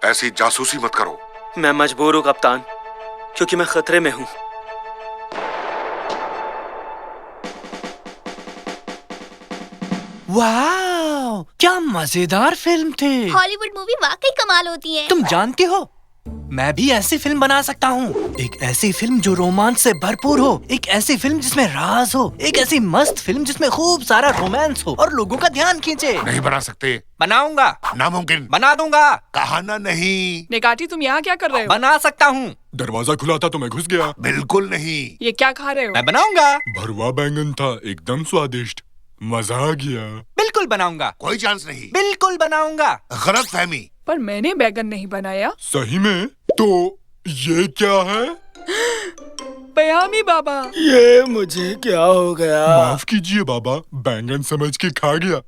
ऐसी जासूसी मत करो। मैं मजबूर हूँ कप्तान, क्योंकि मैं खतरे में हूँ। वाह, क्या मजेदार फिल्म थी। हॉलीवुड मूवी वाकई कमाल होती है। तुम जानती हो, मैं भी ऐसी फिल्म बना सकता हूँ। एक ऐसी फिल्म जो रोमांच से भरपूर हो, एक ऐसी फिल्म जिसमें राज हो, एक ऐसी मस्त फिल्म जिसमें खूब सारा रोमांस हो और लोगों का ध्यान खींचे। नहीं बना सकते। बनाऊंगा। नामुमकिन। बना दूंगा। कहा ना नहीं। नेकाटी, तुम यहाँ क्या कर रहे हो? बना सकता हूँ। दरवाजा खुला था तो मैं घुस गया। बिल्कुल नहीं। ये क्या खा रहे हो? मैं बनाऊंगा। भरवा बैंगन था, एकदम स्वादिष्ट, मजा आ गया। बिल्कुल बनाऊंगा। कोई चांस नहीं। बिल्कुल बनाऊंगा। गलत फहमी। पर मैंने बैगन नहीं बनाया। सही में? तो ये क्या है? पयामी बाबा। ये मुझे क्या हो गया? माफ कीजिए बाबा, बैंगन समझ के खा गया।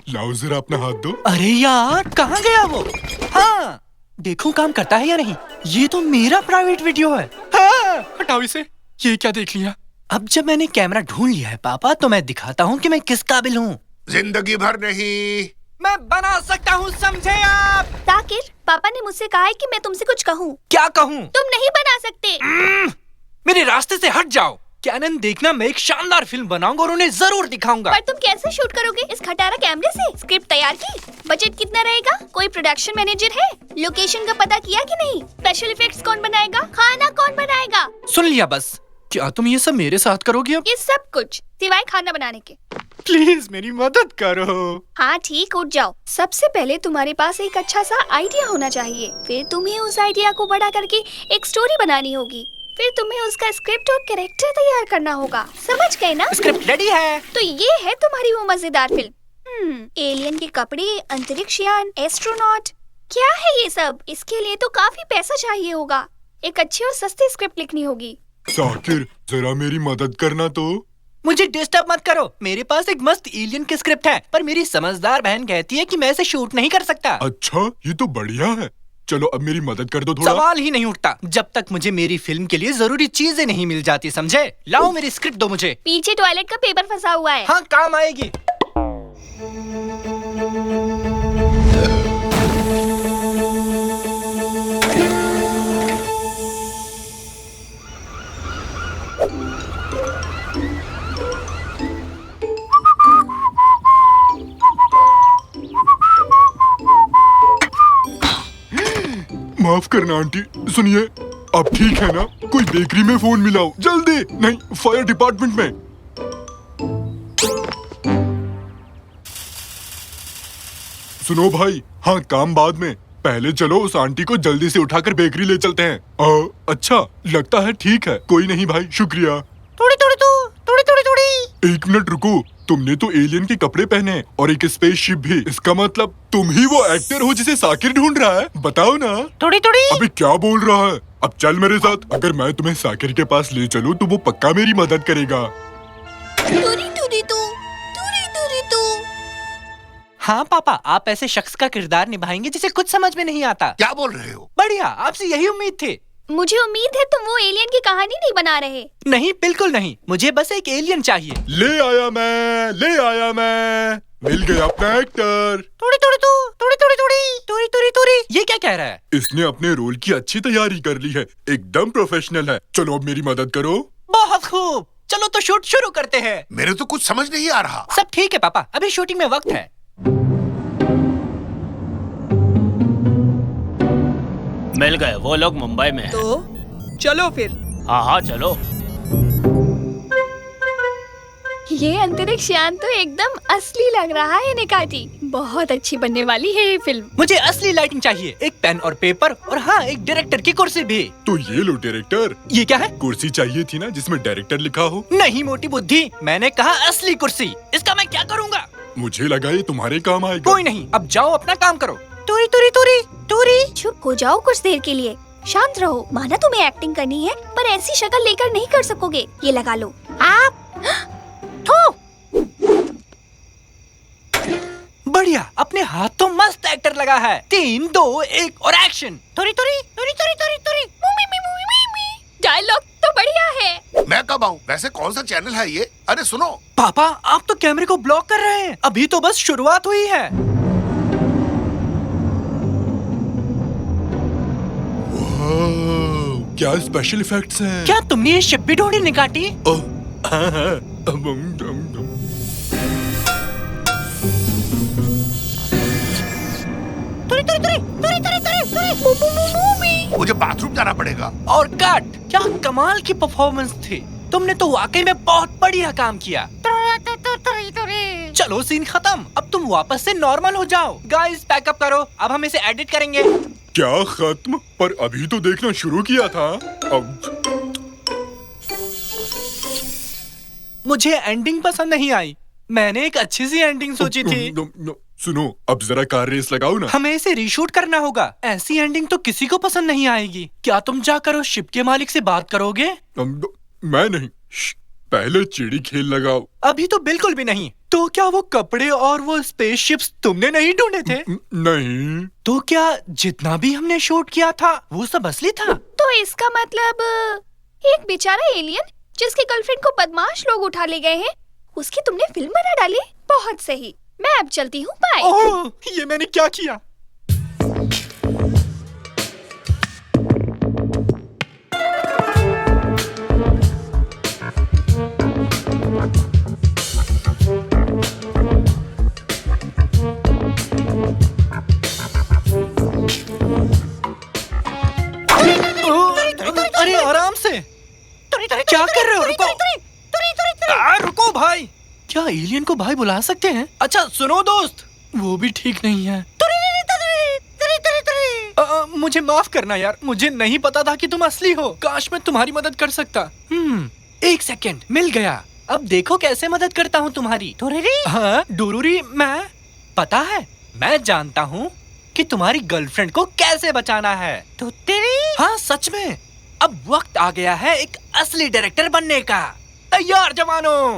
लाओ जरा अपना हाथ दो। अरे यार, कहाँ गया वो? हाँ, देखूं काम करता है या नहीं। ये तो मेरा प्राइवेट वीडियो है। हाँ, हटाओ इसे। ये क्या देख लिया? अब जब मैंने कैमरा ढूंढ लिया है पापा, तो मैं दिखाता हूँ कि मैं किस काबिल हूँ। जिंदगी भर नहीं। मैं बना सकता हूँ, समझे आप? ताकिर, पापा ने मुझसे कहा है कि मैं तुमसे कुछ कहूँ। क्या कहूँ? तुम नहीं बना सकते। मेरे रास्ते से हट जाओ। कैनन, देखना, मैं एक शानदार फिल्म बनाऊंगा और उन्हें जरूर दिखाऊंगा। पर तुम कैसे शूट करोगे इस खटारा कैमरे से? स्क्रिप्ट तैयार की? बजट कितना रहेगा? कोई प्रोडक्शन मैनेजर है? लोकेशन का पता किया कि नहीं? स्पेशल इफेक्ट्स कौन बनाएगा? खाना कौन बनाएगा? सुन लिया बस। क्या तुम ये सब मेरे साथ करोगी अब? ये सब कुछ सिवाय खाना बनाने के। प्लीज मेरी मदद करो। हाँ ठीक, उठ जाओ। सबसे पहले तुम्हारे पास एक अच्छा सा आइडिया होना चाहिए। फिर तुम्हें उस आइडिया को बड़ा करके एक स्टोरी बनानी होगी। फिर तुम्हें उसका स्क्रिप्ट और कैरेक्टर तैयार करना होगा। समझ गए ना? स्क्रिप्ट रेडी है। तो ये है तुम्हारी वो मजेदार फिल्म। एलियन के कपड़े, अंतरिक्ष यान, एस्ट्रोनॉट, क्या है ये सब? इसके लिए तो काफी पैसा चाहिए होगा। एक अच्छी और सस्ती स्क्रिप्ट लिखनी होगी। साकिर, जरा मेरी मदद करना तो। मुझे डिस्टर्ब मत करो। मेरे पास एक मस्त एलियन की स्क्रिप्ट है, पर मेरी समझदार बहन कहती है कि मैं इसे शूट नहीं कर सकता। अच्छा, ये तो बढ़िया है। चलो अब मेरी मदद कर दो थोड़ा। सवाल ही नहीं उठता जब तक मुझे मेरी फिल्म के लिए जरूरी चीजें नहीं मिल जाती, समझे? लाओ मेरी स्क्रिप्ट दो मुझे। पीछे टॉयलेट का पेपर फंसा हुआ है। हाँ, काम आएगी। माफ करना आंटी, सुनिए, अब ठीक है ना? कोई बेकरी में फोन मिलाओ जल्दी। नहीं, फायर डिपार्टमेंट में। सुनो भाई, हाँ काम बाद में, पहले चलो उस आंटी को जल्दी से उठाकर बेकरी ले चलते हैं। अच्छा, लगता है ठीक है। कोई नहीं भाई, शुक्रिया। थोड़ी थोड़ी थोड़ी। एक मिनट रुको, तुमने तो एलियन के कपड़े पहने हैं और एक स्पेसशिप भी। इसका मतलब तुम ही वो एक्टर हो जिसे साकिर ढूंढ रहा है? बताओ ना। थोड़ी। अबे क्या बोल रहा है? अब चल मेरे साथ। अगर मैं तुम्हें साकिर के पास ले चलूं तो वो पक्का मेरी मदद करेगा। तू। हाँ पापा, आप ऐसे शख्स का किरदार निभाएंगे जिसे कुछ समझ में नहीं आता। क्या बोल रहे हो? बढ़िया, आपसे यही उम्मीद थी। मुझे उम्मीद है तुम वो एलियन की कहानी नहीं बना रहे। नहीं, बिल्कुल नहीं। मुझे बस एक एलियन चाहिए। ले आया मैं। मिल गया अपना एक्टर। थोड़ी। ये क्या कह रहा है? इसने अपने रोल की अच्छी तैयारी कर ली है, एकदम प्रोफेशनल है। चलो अब मेरी मदद करो। बहुत खूब, चलो तो शूट शुरू करते हैं। मेरे तो कुछ समझ नहीं आ रहा। सब ठीक है पापा, अभी शूटिंग में वक्त है। मिल गए, वो लोग मुंबई में हैं। तो चलो फिर। हाँ चलो। ये अंतरिक्ष यान तो एकदम असली लग रहा है निकाटी। बहुत अच्छी बनने वाली है ये फिल्म। मुझे असली लाइटिंग चाहिए, एक पेन और पेपर, और हाँ, एक डायरेक्टर की कुर्सी भी। तो ये लो डायरेक्टर। ये क्या है? कुर्सी चाहिए थी ना जिसमें डायरेक्टर लिखा हो। नहीं मोटी बुद्धि, मैंने कहा असली कुर्सी। इसका मैं क्या करूँगा? मुझे लगा ये तुम्हारे काम आएगा। कोई नहीं, अब जाओ अपना काम करो। तुरी। चुप हो जाओ कुछ देर के लिए, शांत रहो। माना तुम्हें एक्टिंग करनी है, पर ऐसी शक्ल लेकर नहीं कर सकोगे। ये लगा लो आप। बढ़िया, अपने यहाँ तो मस्त एक्टर लगा है। 3, 2, 1 और एक्शन। तुरी तुरी तुरी तुरी तुरी तुरी। डायलॉग तो बढ़िया है। मैं कब आऊँ? वैसे कौन सा चैनल है ये? अरे सुनो, पापा आप तो कैमरे को ब्लॉक कर रहे हैं। अभी तो बस शुरुआत हुई है। क्या स्पेशल इफेक्ट्स हैं? क्या तुमने ये शिप भी ढूंढी निकाटी? ओह, हाँ। तुरी तुरी तुरी तुरी तुरी तुरी तुरी। मुझे बाथरूम जाना पड़ेगा। और कट। क्या कमाल की परफॉर्मेंस थी। तुमने तो वाकई में बहुत बढ़िया काम किया। चलो सीन खत्म। अब तुम वापस से नॉर्मल हो जाओ। गाइस पैकअप करो, अब हम इसे एडिट करेंगे। क्या खत्म? पर अभी तो देखना शुरू किया था। अब मुझे एंडिंग पसंद नहीं आई। मैंने एक अच्छी सी एंडिंग सोची थी। सुनो, अब जरा कार रेस लगाओ ना। हमें इसे रीशूट करना होगा। ऐसी एंडिंग तो किसी को पसंद नहीं आएगी। क्या तुम जाकर उस शिप के मालिक से बात करोगे? मैं नहीं। पहले चिड़ी खेल लगाओ। अभी तो बिल्कुल भी नहीं। तो क्या वो कपड़े और वो स्पेसशिप्स तुमने नहीं ढूंढे थे? नहीं। तो क्या जितना भी हमने शूट किया था वो सब असली था? तो इसका मतलब एक बेचारा एलियन जिसकी गर्लफ्रेंड को बदमाश लोग उठा ले गए हैं, उसकी तुमने फिल्म बना डाली। बहुत सही, मैं अब चलती हूँ। बाय। ओह, ये मैंने क्या किया? अरे आराम से। क्या कर रहे हो? रुको। रुको भाई। क्या एलियन को भाई बुला सकते हैं? अच्छा सुनो दोस्त, वो भी ठीक नहीं है। मुझे माफ करना यार, मुझे नहीं पता था कि तुम असली हो। काश मैं तुम्हारी मदद कर सकता। 1 सेकंड, मिल गया। अब देखो कैसे मदद करता हूँ तुम्हारी। हाँ डोरूरी, मैं पता है, मैं जानता हूँ कि तुम्हारी गर्लफ्रेंड को कैसे बचाना है। तो तेरी? हाँ सच में। अब वक्त आ गया है एक असली डायरेक्टर बनने का। तैयार जवानों।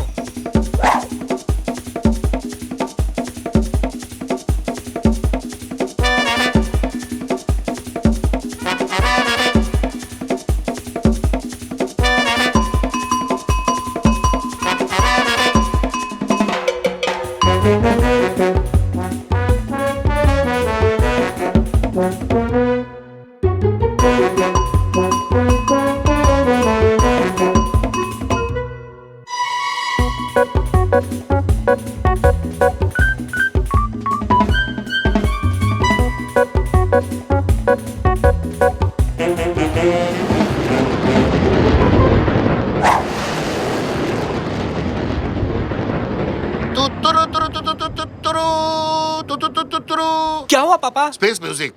क्या हुआ पापा? Space music.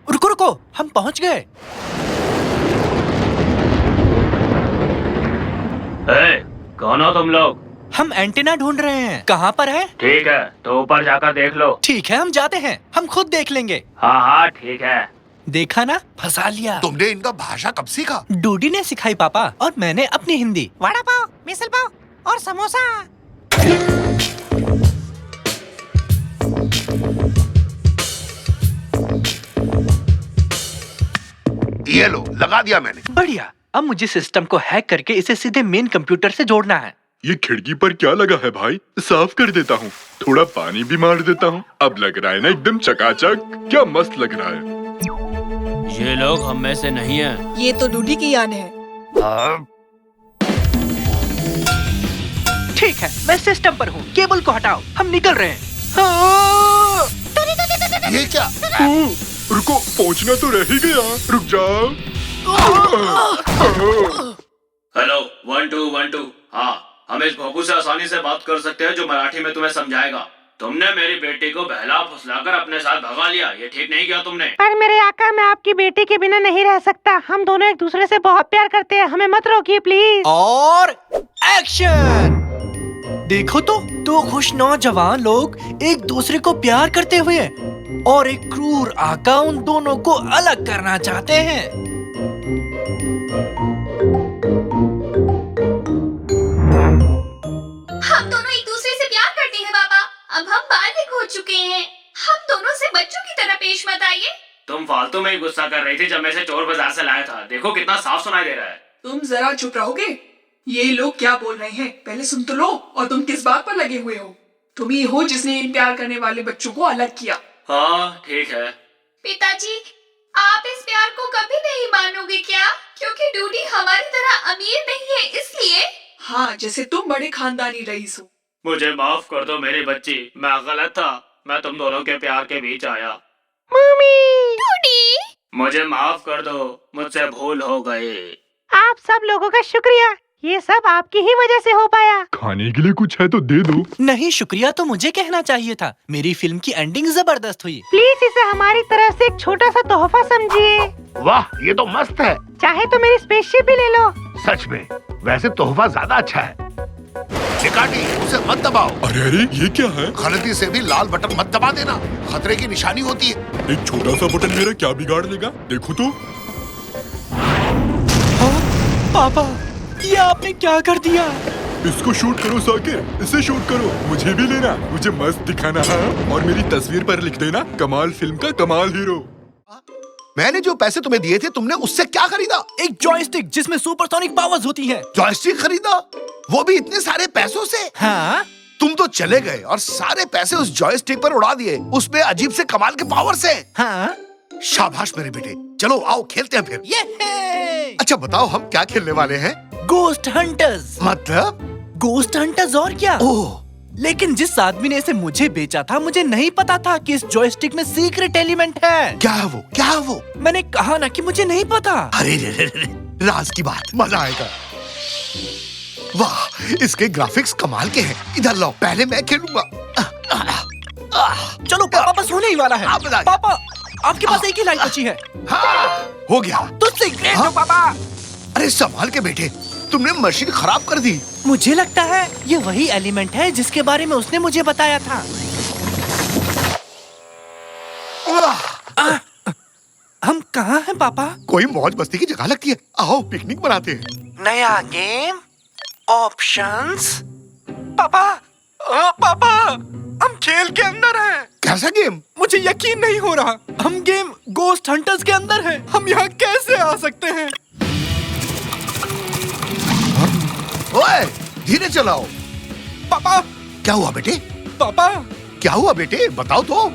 रुको रुको, हम पहुंच गए। कौन हो तुम लोग? हम एंटीना ढूंढ रहे हैं। कहाँ पर है? ठीक है, तो ऊपर जाकर देख लो। ठीक है, हम जाते हैं। हम खुद देख लेंगे। हाँ हाँ ठीक है। देखा ना, फंसा लिया। तुमने इनका भाषा कब सीखा? डूडी ने सिखाई पापा, और मैंने अपनी हिंदी। वड़ा पाव, मिसल पाव और समोसा। ये लो, लगा दिया मैंने। बढ़िया। अब मुझे सिस्टम को हैक करके इसे सीधे मेन कंप्यूटर से जोड़ना है। ये खिड़की पर क्या लगा है भाई? साफ कर देता हूँ। थोड़ा पानी भी मार देता हूँ। अब लग रहा है ना एकदम चकाचक। क्या मस्त लग रहा है। ये लोग हम में से नहीं है। ये तो डूडी की यान है। ठीक है, मैं सिस्टम पर हूँ। केबल को हटाओ, हम निकल रहे हैं। हाँ। ये क्या? रुको, पहुँचना तो रह ही गया। रुक जाओ। हेलो 1 2 1 2। हाँ, हम इस भोपू से आसानी से बात कर सकते हैं जो मराठी में तुम्हें समझाएगा। तुमने मेरी बेटी को बहला फुसलाकर अपने साथ भगा लिया। ये ठीक नहीं किया तुमने। पर मेरे आका, मैं आपकी बेटी के बिना नहीं रह सकता। हम दोनों एक दूसरे से बहुत प्यार करते हैं। हमें मत रोकिए प्लीज। और एक्शन। देखो तो, दो खुश नौजवान लोग एक दूसरे को प्यार करते हुए और एक क्रूर आका उन दोनों को अलग करना चाहते हैं। हम दोनों एक दूसरे से प्यार करते हैं पापा। अब हम बात हैं? हम दोनों से बच्चों की तरह पेश मत आइए। तुम फालतू में ही गुस्सा कर रही थी जब मैं इसे चोर बाजार से लाया था। देखो कितना साफ सुनाई दे रहा है। तुम जरा चुप रहोगे? ये लोग क्या बोल रहे हैं पहले सुन तो लो। और तुम किस बात पर लगे हुए हो? तुम ही हो जिसने इन प्यार करने वाले बच्चों को अलग किया। हाँ ठीक है। पिताजी, आप इस प्यार को कभी नहीं मानोगे क्या? क्योंकि डूडी हमारी तरह अमीर नहीं है इसलिए। हाँ, जैसे तुम बड़े खानदानी रईस हो। मुझे माफ कर दो मेरी बच्ची, मैं गलत था। मैं तुम दोनों के प्यार के बीच आया। मम्मी, डूडी, मुझे माफ कर दो, मुझसे भूल हो गई। आप सब लोगों का शुक्रिया। ये सब आपकी ही वजह से हो पाया। खाने के लिए कुछ है तो दे दो। नहीं, शुक्रिया तो मुझे कहना चाहिए था। मेरी फिल्म की एंडिंग जबरदस्त हुई। प्लीज इसे हमारी तरफ से एक छोटा सा तोहफा समझिए। वाह, ये तो मस्त है। चाहे तो मेरी स्पेसशिप भी ले लो। सच में, वैसे तोहफा ज्यादा अच्छा है। चिकाटी, उसे मत दबाओ। अरे अरे, ये क्या है? गलती से भी लाल बटन मत दबा देना, खतरे की निशानी होती है। एक छोटा सा बटन मेरा क्या बिगाड़ देगा? देखो तो। हाँ, पापा, ये आपने क्या कर दिया? इसको शूट करो साकिर, इसे शूट करो। मुझे भी लेना, मुझे मस्त दिखाना है। और मेरी तस्वीर पर लिख देना कमाल फिल्म का कमाल हीरो। मैंने जो पैसे तुम्हें दिए थे, तुमने उससे क्या खरीदा? एक जॉयस्टिक जिसमें सुपरसोनिक पावर्स होती हैं। जॉयस्टिक खरीदा? वो भी इतने सारे पैसों से? हाँ, तुम तो चले गए और सारे पैसे उस जॉयस्टिक पर उड़ा दिए। उसमें अजीब से कमाल के पावर से। हाँ, शाबाश मेरे बेटे। चलो आओ खेलते हैं फिर। ये अच्छा बताओ, हम क्या खेलने वाले हैं? Ghost hunters. मतलब? गोस्ट हंटर्स और क्या? ओह, लेकिन जिस आदमी ने इसे मुझे बेचा था, मुझे नहीं पता था कि इस जॉयस्टिक में सीक्रेट एलिमेंट है। क्या है वो? क्या है वो? मैंने कहा ना कि मुझे नहीं पता। अरे रे रे रे, राज की बात, मजा आएगा। वाह, इसके ग्राफिक्स कमाल के हैं। इधर लो, पहले मैं खेलूंगा। चलो पापा, बस होने ही वाला है। आप बताइए। पापा, आपके पास एक ही लाइन बची है। हाँ, हो गया। तो सीक्रेट हाँ? हो पापा। अरे संभाल के बेटे, तुमने मशीन खराब कर दी। मुझे लगता है ये वही एलिमेंट है जिसके बारे में उसने मुझे बताया था। वाह, हम कहाँ हैं पापा? कोई मौज मस्ती की जगह लगती है। आओ पिकनिक मनाते हैं। नया गेम, ऑप्शंस। पापा, पापा, हम खेल के अंदर हैं। कैसा गेम? मुझे यकीन नहीं हो रहा। हम गेम गोस्ट हंटर्स के अंदर हैं। हम यहाँ कैसे आ सकते हैं? ओए, धीरे चलाओ। पापा, क्या हुआ बेटे? पापा, क्या हुआ बेटे? बताओ तो।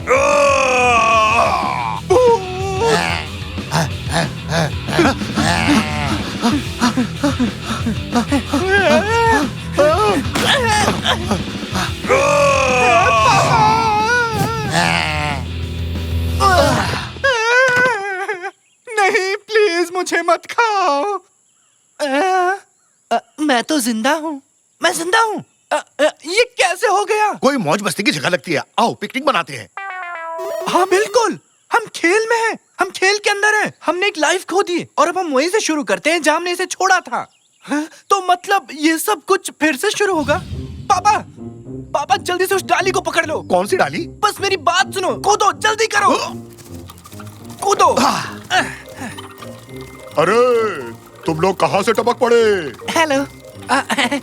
नहीं, प्लीज मुझे मत खाओ। मैं तो जिंदा हूँ। मैं जिंदा हूँ। ये कैसे हो गया? कोई मौज मस्ती की जगह लगती है। आओ पिकनिक मनाते हैं। हाँ बिल्कुल, हम खेल में हैं। हम खेल के अंदर हैं। हमने एक लाइफ खो दी और अब हम वहीं से शुरू करते हैं जहाँ हमने इसे छोड़ा था। हाँ? तो मतलब ये सब कुछ फिर से शुरू होगा? पापा, पापा जल्दी से उस डाली को पकड़ लो। कौन सी डाली? बस मेरी बात सुनो। कूदो, जल्दी करो। कूदो। अरे तुम लोग कहाँ से टपक पड़े? हेलो,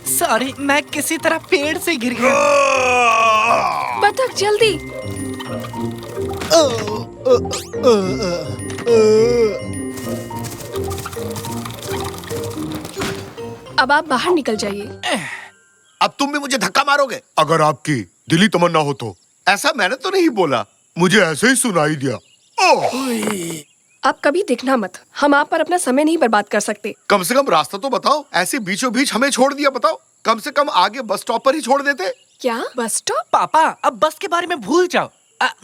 सॉरी, मैं किसी तरह पेड़ से गिर गया। बतख जल्दी। अब आप बाहर निकल जाइए। अब तुम भी मुझे धक्का मारोगे? अगर आपकी दिली तमन्ना हो तो। ऐसा मैंने तो नहीं बोला, मुझे ऐसे ही सुनाई दिया। ओह, आप कभी दिखना मत। हम आप पर अपना समय नहीं बर्बाद कर सकते। कम से कम रास्ता तो बताओ। ऐसे बीचों बीच हमें छोड़ दिया। बताओ, कम से कम आगे बस स्टॉप पर ही छोड़ देते। क्या बस स्टॉप? पापा, अब बस के बारे में भूल जाओ।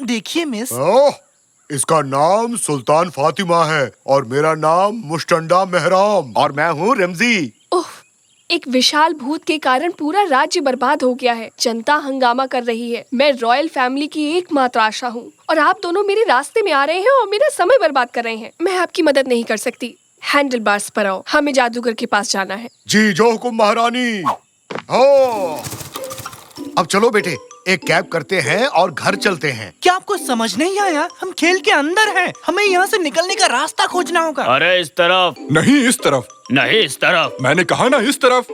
देखिए मिस, ओह, इसका नाम सुल्तान फातिमा है और मेरा नाम मुश्टंडा मेहराम और मैं हूँ रमजी। ओह, एक विशाल भूत के कारण पूरा राज्य बर्बाद हो गया है। जनता हंगामा कर रही है। मैं रॉयल फैमिली की एकमात्र आशा हूँ और आप दोनों मेरे रास्ते में आ रहे हैं और मेरा समय बर्बाद कर रहे हैं। मैं आपकी मदद नहीं कर सकती। हैंडल बार्स पर आओ, हमें जादूगर के पास जाना है। जी जो हुकुम महारानी। हो, अब चलो बेटे, एक कैब करते हैं और घर चलते हैं। क्या आपको समझ नहीं आया? हम खेल के अंदर हैं। हमें यहाँ से निकलने का रास्ता खोजना होगा। अरे इस तरफ नहीं इस तरफ, नहीं, इस तरफ। मैंने कहा ना इस तरफ।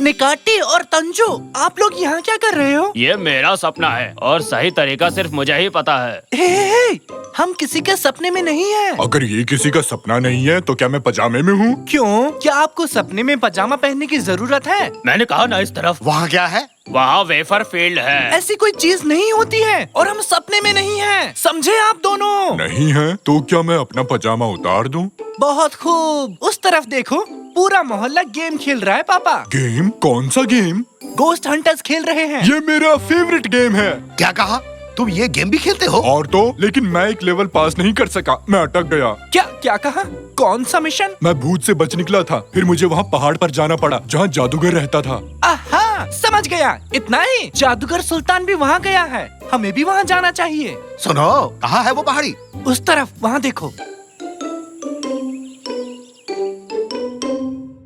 निकाटी और तंजू, आप लोग यहाँ क्या कर रहे हो? ये मेरा सपना है और सही तरीका सिर्फ मुझे ही पता है। हे, हम किसी के सपने में नहीं हैं। अगर ये किसी का सपना नहीं है तो क्या मैं पजामे में हूँ? क्यों? क्या आपको सपने में पजामा पहनने की जरूरत है? मैंने कहा ना इस तरफ। वहाँ क्या है? वहाँ वेफर फील्ड है। ऐसी कोई चीज नहीं होती है और हम सपने में नहीं हैं। समझे आप दोनों? नहीं है तो क्या मैं अपना पजामा उतार दूं? बहुत खूब। उस तरफ देखो, पूरा मोहल्ला गेम खेल रहा है पापा। गेम? कौन सा गेम? गोस्ट हंटर्स खेल रहे हैं। ये मेरा फेवरेट गेम है। क्या कहा? तुम ये गेम भी खेलते हो? और तो लेकिन मैं एक लेवल पास नहीं कर सका, मैं अटक गया। क्या क्या कहा? कौन सा मिशन? मैं भूत से बच निकला था, फिर मुझे वहाँ पहाड़ पर जाना पड़ा जहाँ जादूगर रहता था। आहा, समझ गया। इतना ही? जादूगर सुल्तान भी वहाँ गया है, हमें भी वहाँ जाना चाहिए। सुनो, कहाँ है वो पहाड़ी? उस तरफ, वहाँ देखो।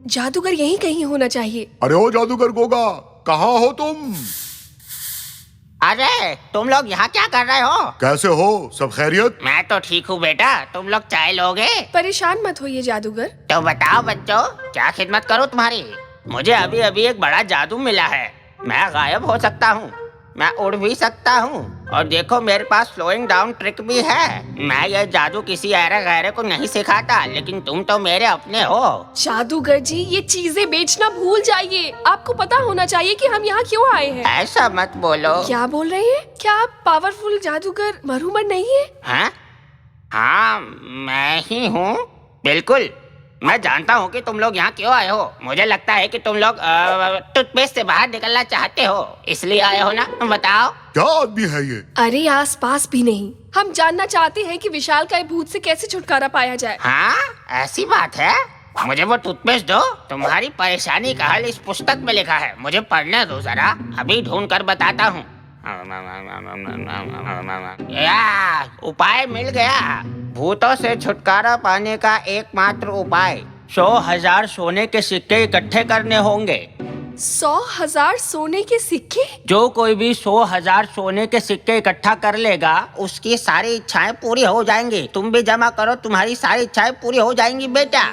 जादूगर यहीं कहीं होना चाहिए। अरे ओ जादूगर गोगा, कहाँ हो तुम? अरे तुम लोग यहाँ क्या कर रहे हो? कैसे हो? सब खैरियत? मैं तो ठीक हूँ बेटा, तुम लोग चाय लोगे? परेशान मत होइए जादूगर। तो बताओ बच्चों, क्या खिदमत करूँ तुम्हारी? मुझे अभी अभी एक बड़ा जादू मिला है। मैं गायब हो सकता हूँ, मैं उड़ भी सकता हूँ, और देखो मेरे पास स्लोइंग डाउन ट्रिक भी है। मैं ये जादू किसी ऐरे गैरे को नहीं सिखाता, लेकिन तुम तो मेरे अपने हो। जादूगर जी, ये चीजें बेचना भूल जाइए। आपको पता होना चाहिए कि हम यहाँ क्यों आए हैं। ऐसा मत बोलो। क्या बोल रहे हैं? क्या आप पावरफुल जादूगर मरहुमन नहीं है? हाँ हाँ, मैं ही हूँ, बिल्कुल। मैं जानता हूँ कि तुम लोग यहाँ क्यों आए हो। मुझे लगता है कि तुम लोग टूथपेस्ट से बाहर निकलना चाहते हो, इसलिए आए हो ना? बताओ। क्या आदमी है ये? अरे आस पास भी नहीं। हम जानना चाहते हैं कि विशाल का भूत से कैसे छुटकारा पाया जाए। हाँ, ऐसी बात है। मुझे वो टूथपेस्ट दो। तुम्हारी परेशानी का हल इस पुस्तक में लिखा है, मुझे पढ़ने दो जरा, अभी ढूंढ कर बताता हूँ। उपाय मिल गया। भूतों से छुटकारा पाने का एकमात्र उपाय 100,000 सोने के सिक्के इकट्ठे करने होंगे। 100,000 सोने के सिक्के? जो कोई भी 100,000 सोने के सिक्के इकट्ठा कर लेगा, उसकी सारी इच्छाएं पूरी हो जाएंगी। तुम भी जमा करो, तुम्हारी सारी इच्छाएं पूरी हो जाएंगी बेटा।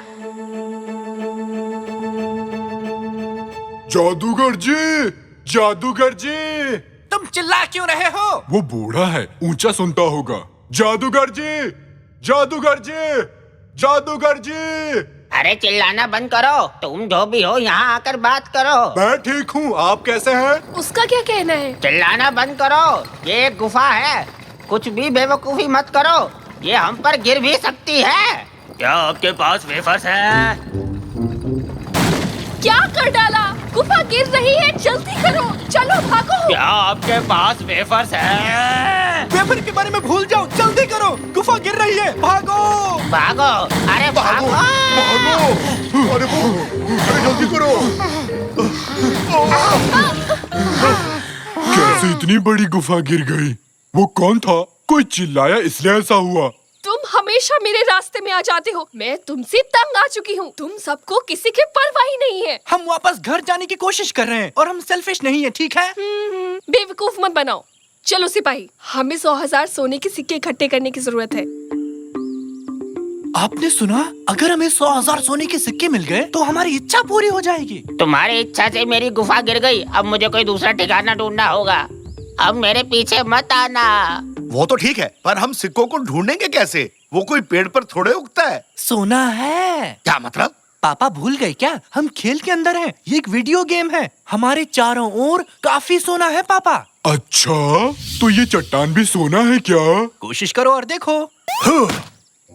जादूगर जी, जादूगर जी। तुम चिल्ला क्यों रहे हो? वो बूढ़ा है, ऊंचा सुनता होगा। जादूगर जी, जादूगर जी, जादूगर जी। अरे चिल्लाना बंद करो, तुम जो भी हो यहाँ आकर बात करो। मैं ठीक हूँ, आप कैसे हैं? उसका क्या कहना है? चिल्लाना बंद करो, ये एक गुफा है, कुछ भी बेवकूफी मत करो, ये हम पर गिर भी सकती है। क्या आपके पास वेफर्स है? क्या कर डाला? गुफा गिर रही है, जल्दी करो, चलो भागो। क्या आपके पास वेफर्स है? वेफर के बारे में भूल जाओ, जल्दी करो, गुफा गिर रही है, भागो। भागो, अरे भागो, भागो! अरे जल्दी करो! कैसे इतनी बड़ी गुफा गिर गई? वो कौन था? कोई चिल्लाया इसलिए ऐसा हुआ। तुम हमेशा मेरे रास्ते में आ जाते हो, मैं तुमसे तंग आ चुकी हूँ। तुम सबको किसी की परवाह ही नहीं है। हम वापस घर जाने की कोशिश कर रहे हैं और हम सेल्फिश नहीं है, ठीक है? बेवकूफ मत बनाओ। चलो सिपाही, हमें 100,000 सोने के सिक्के इकट्ठे करने की जरूरत है। आपने सुना? अगर हमें 100,000 सोने के सिक्के मिल गए तो हमारी इच्छा पूरी हो जाएगी। तुम्हारी इच्छा से मेरी गुफा गिर गई, अब मुझे कोई दूसरा ठिकाना ढूंढना होगा। अब मेरे पीछे मत आना। वो तो ठीक है, पर हम सिक्कों को ढूंढेंगे कैसे? वो कोई पेड़ पर थोड़े उगता है। सोना है। क्या मतलब? पापा भूल गए क्या? हम खेल के अंदर हैं। ये एक वीडियो गेम है। हमारे चारों ओर काफी सोना है पापा। अच्छा, तो ये चट्टान भी सोना है क्या? कोशिश करो और देखो।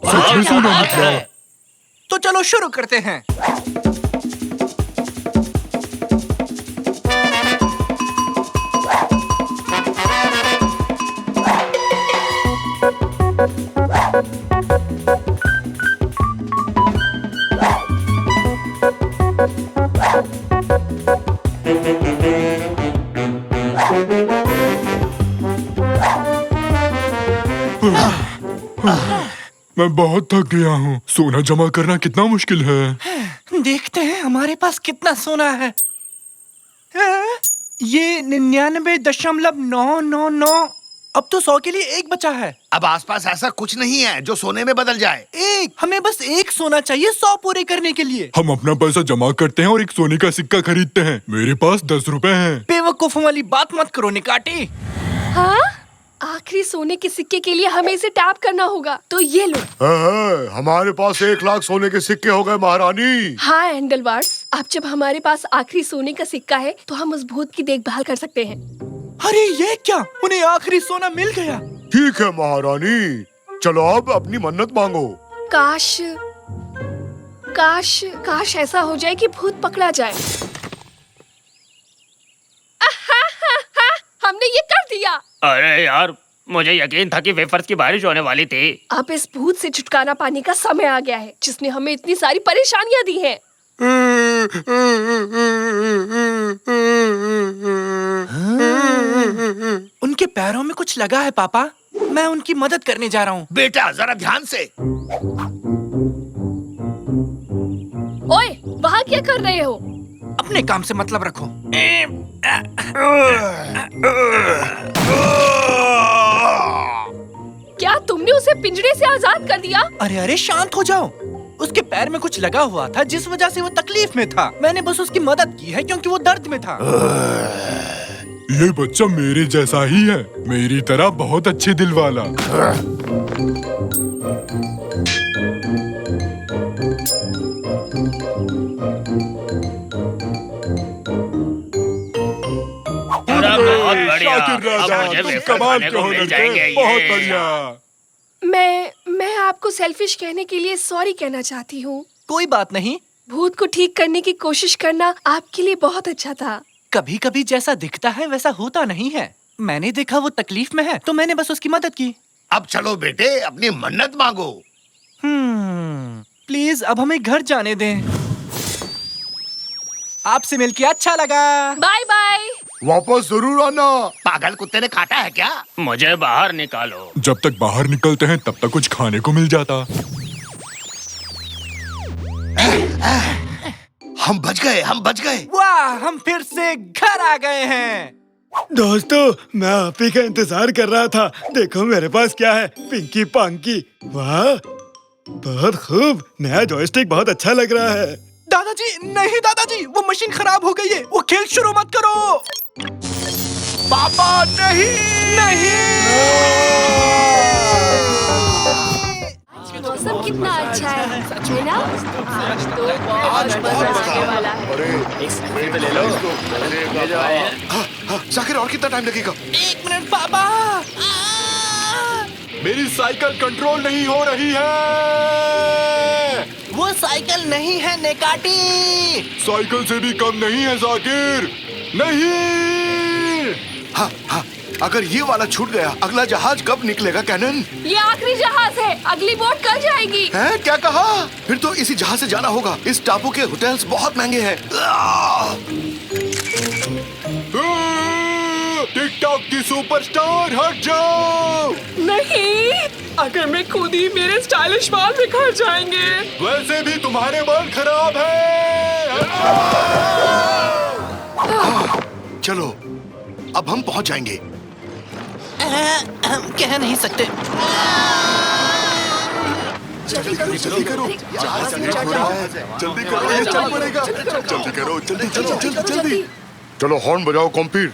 सच में सोना निकला। तो चलो शुरू करते हैं। मैं बहुत थक गया हूँ। सोना जमा करना कितना मुश्किल है। देखते हैं हमारे पास कितना सोना है। ये 99.999। अब तो 100 के लिए एक बचा है। अब आसपास ऐसा कुछ नहीं है जो सोने में बदल जाए। एक, हमें बस एक सोना चाहिए 100 पूरे करने के लिए। हम अपना पैसा जमा करते हैं और एक सोने का सिक्का खरीदते हैं। मेरे पास 10 रुपए हैं। बेवकूफों वाली बात मत करो निकाटी। हाँ, आखिरी सोने के सिक्के के लिए हमें इसे टैप करना होगा। तो ये लो। हमारे पास 1 लाख सोने के सिक्के हो गए महारानी। हाँ एंडलवार्स, अब जब हमारे पास आखिरी सोने का सिक्का है तो हम उस भूत की देखभाल कर सकते हैं। अरे ये क्या, उन्हें आखिरी सोना मिल गया। ठीक है महारानी, चलो अब अपनी मन्नत मांगो। काश काश काश ऐसा हो जाए कि भूत पकड़ा जाए। हमने ये कर दिया। अरे यार, मुझे यकीन था कि वेफर्स की बारिश होने वाली थी। अब इस भूत से छुटकारा पाने का समय आ गया है, जिसने हमें इतनी सारी परेशानियां दी हैं। उनके पैरों में कुछ लगा है पापा। मैं उनकी मदद करने जा रहा हूँ। बेटा जरा ध्यान से। ओए, वहाँ क्या कर रहे हो? अपने काम से मतलब रखो। क्या तुमने उसे पिंजरे से आजाद कर दिया? अरे अरे शांत हो जाओ। उसके पैर में कुछ लगा हुआ था जिस वजह से वो तकलीफ में था। मैंने बस उसकी मदद की है क्योंकि वो दर्द में था। ये बच्चा मेरे जैसा ही है, मेरी तरह बहुत अच्छे दिल वाला। बहुत बढ़िया। शाकिर अब राजा, मुझे तुम वेफर कमाल खाने के को हो मिल लड़के, जाएंगे। बहुत ये। बढ़िया। मैं आपको सेल्फिश कहने के लिए सॉरी कहना चाहती हूँ। कोई बात नहीं। भूत को ठीक करने की कोशिश करना आपके लिए बहुत अच्छा था। कभी कभी जैसा दिखता है वैसा होता नहीं है। मैंने देखा वो तकलीफ में है तो मैंने बस उसकी मदद की। अब चलो बेटे, अपनी मन्नत मांगो। प्लीज अब हमें घर जाने दें। आपसे मिलके अच्छा लगा। Bye bye. वापस जरूर आना। पागल कुत्ते ने काटा है क्या? मुझे बाहर निकालो। जब तक बाहर निकलते हैं तब तक कुछ खाने को मिल जाता। हम बच गए, हम बच गए। वाह, हम फिर से घर आ गए हैं। दोस्तों, मैं आप ही का इंतजार कर रहा था। देखो मेरे पास क्या है, पिंकी पांकी। वाह, बहुत खूब। नया जॉयस्टिक बहुत अच्छा लग रहा है। दादाजी नहीं, दादाजी वो मशीन खराब हो गई है। वो खेल शुरू मत करो। पापा नहीं, मौसम कितना अच्छा है ना? आज तो बहुत मजा आने वाला है। जाकिर, और कितना टाइम लगेगा? 1 मिनट पापा। मेरी साइकिल कंट्रोल नहीं हो रही है। वो साइकिल नहीं है नेकाटी। साइकिल से भी कम नहीं है जाकिर। नहीं। हाँ हाँ, अगर ये वाला छूट गया, अगला जहाज कब निकलेगा कैनन? ये आखिरी जहाज है, अगली बोट कल जाएगी। है क्या कहा? फिर तो इसी जहाज से जाना होगा। इस टापू के होटल्स बहुत महंगे हैं। टिकटॉक की सुपरस्टार, हट जाओ। नहीं, अगर मैं खुद ही मेरे स्टाइलिश बाल बिखर जाएंगे। वैसे भी तुम्हारे बाल खराब है। चलो, अब हम पहुंच जाएंगे। हम कह नहीं सकते। जल्दी करो, जल्दी करो। जल्दी करो, ये चल पड़ेगा। जल्दी करो, जल्दी जल्दी जल्दी जल्दी। चलो हॉर्न बजाओ कॉम्पीर।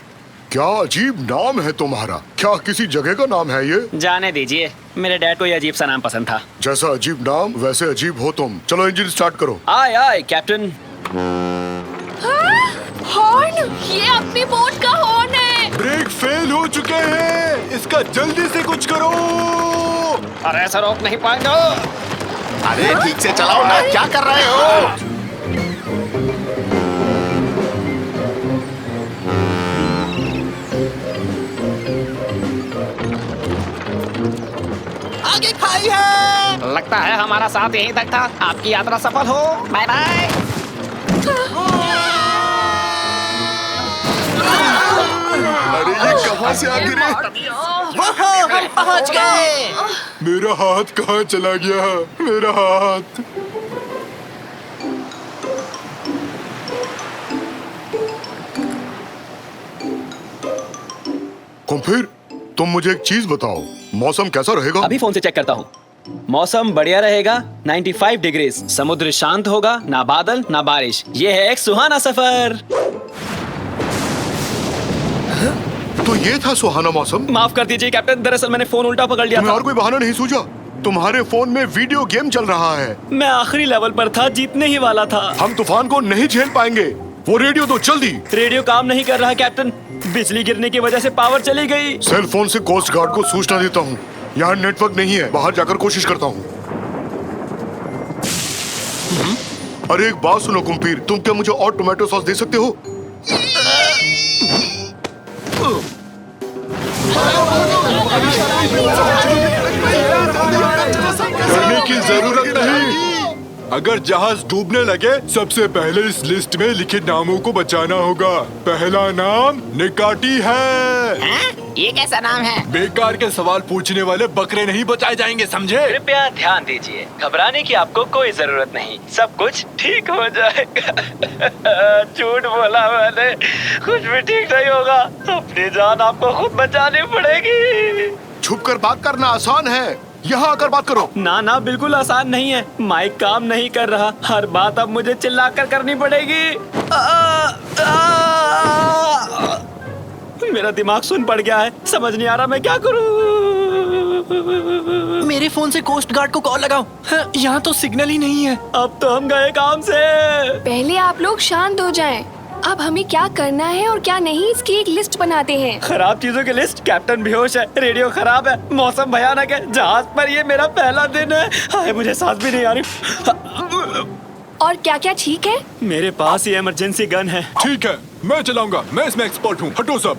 क्या अजीब नाम है तुम्हारा। क्या किसी जगह का नाम है ये? जाने दीजिए, मेरे डैड को ये अजीब सा नाम पसंद था। जैसा अजीब नाम वैसे अजीब हो तुम। चलो इंजन स्टार्ट करो। आए आए कैप्टन। हॉर्न, ये अपनी बोट का हॉर्न है। ब्रेक फेल हो चुके हैं, इसका जल्दी से कुछ करो। अरे ऐसा रोक नहीं पाएंगे। अरे ठीक से चलाओ ना, क्या कर रहे हो? आगे खाई है। लगता है हमारा साथ यहीं तक था। आपकी यात्रा सफल हो। Bye bye. अरे ये कहाँ से आ गिरे? हम पहुंच गए। मेरा हाथ कहाँ चला गया? मेरा हाथ। कुम्फीर, तुम मुझे एक चीज बताओ, मौसम कैसा रहेगा? अभी फोन से चेक करता हूँ। मौसम बढ़िया रहेगा, 95 डिग्री, समुद्र शांत होगा, ना बादल ना बारिश। ये है एक सुहाना सफर। तो ये था सुहाना मौसम। माफ कर दीजिए कैप्टन, दरअसल मैंने फोन उल्टा पकड़ लिया तुम्हें था। और कोई बहाना नहीं सूझा? तुम्हारे फोन में वीडियो गेम चल रहा है। मैं आखिरी लेवल पर था, जीतने ही वाला था। हम तूफान को नहीं झेल पाएंगे। वो रेडियो तो जल्दी। रेडियो काम नहीं कर रहा कैप्टन, बिजली गिरने की वजह से पावर चली गई। सेल फोन से कोस्ट गार्ड को सूचना देता हूँ। यहाँ नेटवर्क नहीं है, बाहर जाकर कोशिश करता हूँ। अरे एक बात सुनो कुम्पीर, तुम क्या मुझे और टोमेटो सॉस दे सकते हो? करने की जरूरत नहीं। अगर जहाज डूबने लगे, सबसे पहले इस लिस्ट में लिखे नामों को बचाना होगा। पहला नाम निकाटी है। हाँ? ये कैसा नाम है? बेकार के सवाल पूछने वाले बकरे नहीं बचाए जाएंगे, समझे? कृपया ध्यान दीजिए, घबराने की आपको कोई जरूरत नहीं, सब कुछ ठीक हो जाएगा। झूठ बोला मैंने, कुछ भी ठीक नहीं होगा। अपनी जान आपको खुद बचानी पड़ेगी। छुप कर बात करना आसान है, यहाँ आकर बात करो। ना ना, बिल्कुल आसान नहीं है। माइक काम नहीं कर रहा, हर बात अब मुझे चिल्लाकर करनी पड़ेगी। मेरा दिमाग सुन पड़ गया है, समझ नहीं आ रहा मैं क्या करूं। मेरे फोन से कोस्ट गार्ड को कॉल लगाओ। हाँ, यहाँ तो सिग्नल ही नहीं है। अब तो हम गए काम से। पहले आप लोग शांत हो जाएं। अब हमें क्या करना है और क्या नहीं, इसकी एक लिस्ट बनाते हैं। खराब चीजों की लिस्ट। कैप्टन बेहोश है, रेडियो खराब है, मौसम भयानक है, जहाज पर ये मेरा पहला दिन है। हाय, मुझे सांस भी नहीं आ रही। और क्या क्या ठीक है? मेरे पास ये इमरजेंसी गन है। ठीक है, मैं चलाऊंगा, मैं इसमें एक्सपर्ट हूँ। हटो सब।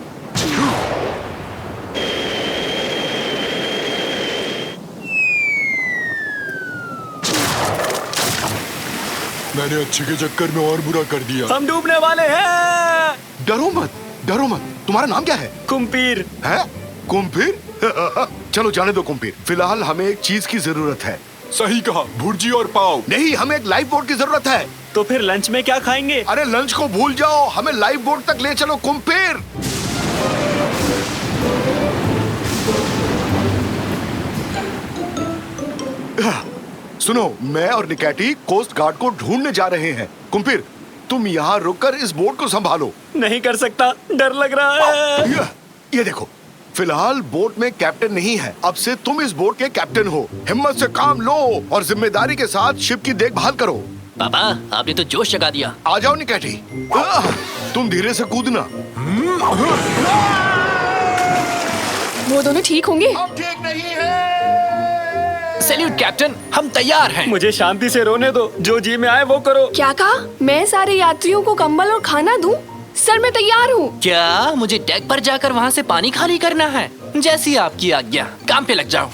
मैंने अच्छे के चक्कर में और बुरा कर दिया। हम डूबने वाले हैं। डरो मत, डरो मत। तुम्हारा नाम क्या है? कुम्पीर। है? कुम्पीर? चलो जाने दो कुम्पीर, फिलहाल हमें एक चीज की जरूरत है। सही कहा, भुर्जी और पाव। नहीं, हमें एक लाइफ बोट की जरूरत है। तो फिर लंच में क्या खाएंगे? अरे लंच को भूल जाओ, हमें लाइफ बोट तक ले चलो कुम्पीर। सुनो, मैं और निकैटी कोस्ट गार्ड को ढूंढने जा रहे हैं। कुम्पीर, तुम यहाँ रुककर इस बोट को संभालो। नहीं कर सकता, डर लग रहा है। ये देखो, फिलहाल बोट में कैप्टन नहीं है। अब से तुम इस बोट के कैप्टन हो। हिम्मत से काम लो और जिम्मेदारी के साथ शिप की देखभाल करो। पापा, आपने तो जोश जगा दिया। आ जाओ निकैटी। तुम धीरे से कूदना। वो दोनों ठीक होंगे? ठीक नहीं है। सैल्यूट कैप्टन, हम तैयार हैं। मुझे शांति से रोने दो, जो जी में आए वो करो। क्या कहा? मैं सारे यात्रियों को कंबल और खाना दूं? सर, मैं तैयार हूँ। क्या मुझे डेक पर जाकर वहाँ से पानी खाली करना है? जैसी आपकी आज्ञा, काम पे लग जाओ।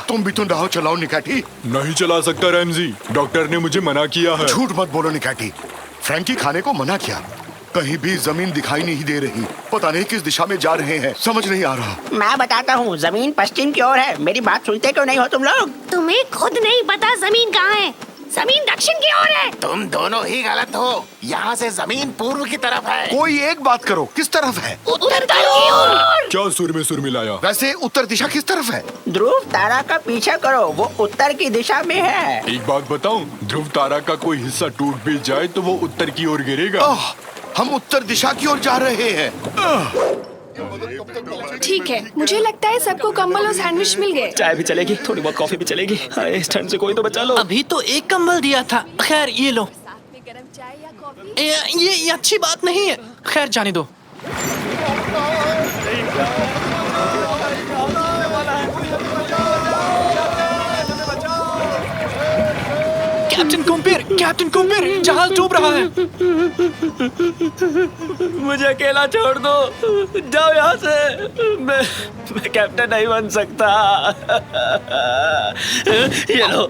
तुम भी तो नाव चलाओ निकैटी। नहीं चला सकता रैमजी, डॉक्टर ने मुझे मना किया है। झूठ मत बोलो निकैटी, फ्रैंकी खाने को मना किया। कहीं भी जमीन दिखाई नहीं दे रही, पता नहीं किस दिशा में जा रहे हैं, समझ नहीं आ रहा। मैं बताता हूँ, जमीन पश्चिम की ओर है। मेरी बात सुनते क्यों नहीं हो तुम लोग? तुम्हें खुद नहीं पता जमीन कहाँ है? जमीन दक्षिण की ओर है। तुम दोनों ही गलत हो। यहाँ से जमीन पूर्व की तरफ है। कोई एक बात करो, किस तरफ है? उत्तर की ओर। क्या सुर में सुर मिलाया? वैसे उत्तर दिशा किस तरफ है? ध्रुव तारा का पीछा करो, वो उत्तर की दिशा में है। एक बात बताऊं, ध्रुव तारा का कोई हिस्सा टूट भी जाए तो वो उत्तर की ओर गिरेगा। हम उत्तर दिशा की ओर जा रहे हैं। ठीक है, मुझे लगता है सबको कंबल और सैंडविच मिल गए। चाय भी चलेगी, थोड़ी बहुत कॉफी भी चलेगी। हाय, इस ठंड से कोई तो बचा लो। अभी तो एक कंबल दिया था। खैर, ये लो। साथ में गरम चाय या कॉफी? ये अच्छी बात नहीं है। खैर, जाने दो। कैप्टन कुम्पीर, जहाज डूब रहा है। मुझे अकेला छोड़ दो, जाओ यहाँ से। मैं कैप्टन नहीं बन सकता। ये लो।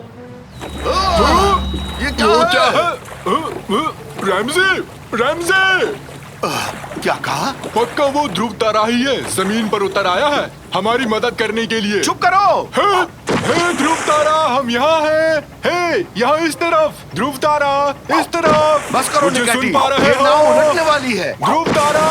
ये क्या है? Ramsay, Ramsay! क्या कहा? पक्का वो ध्रुव तारा ही है, जमीन पर उतर आया है हमारी मदद करने के लिए। चुप करो। हे ध्रुव तारा, हम यहाँ हैं। हे, यहाँ इस तरफ। ध्रुव तारा, इस तरफ। बस करो मुझे निकाटी, सुन पा रहे ये हो? नाव उलटने वाली है। ध्रुव तारा।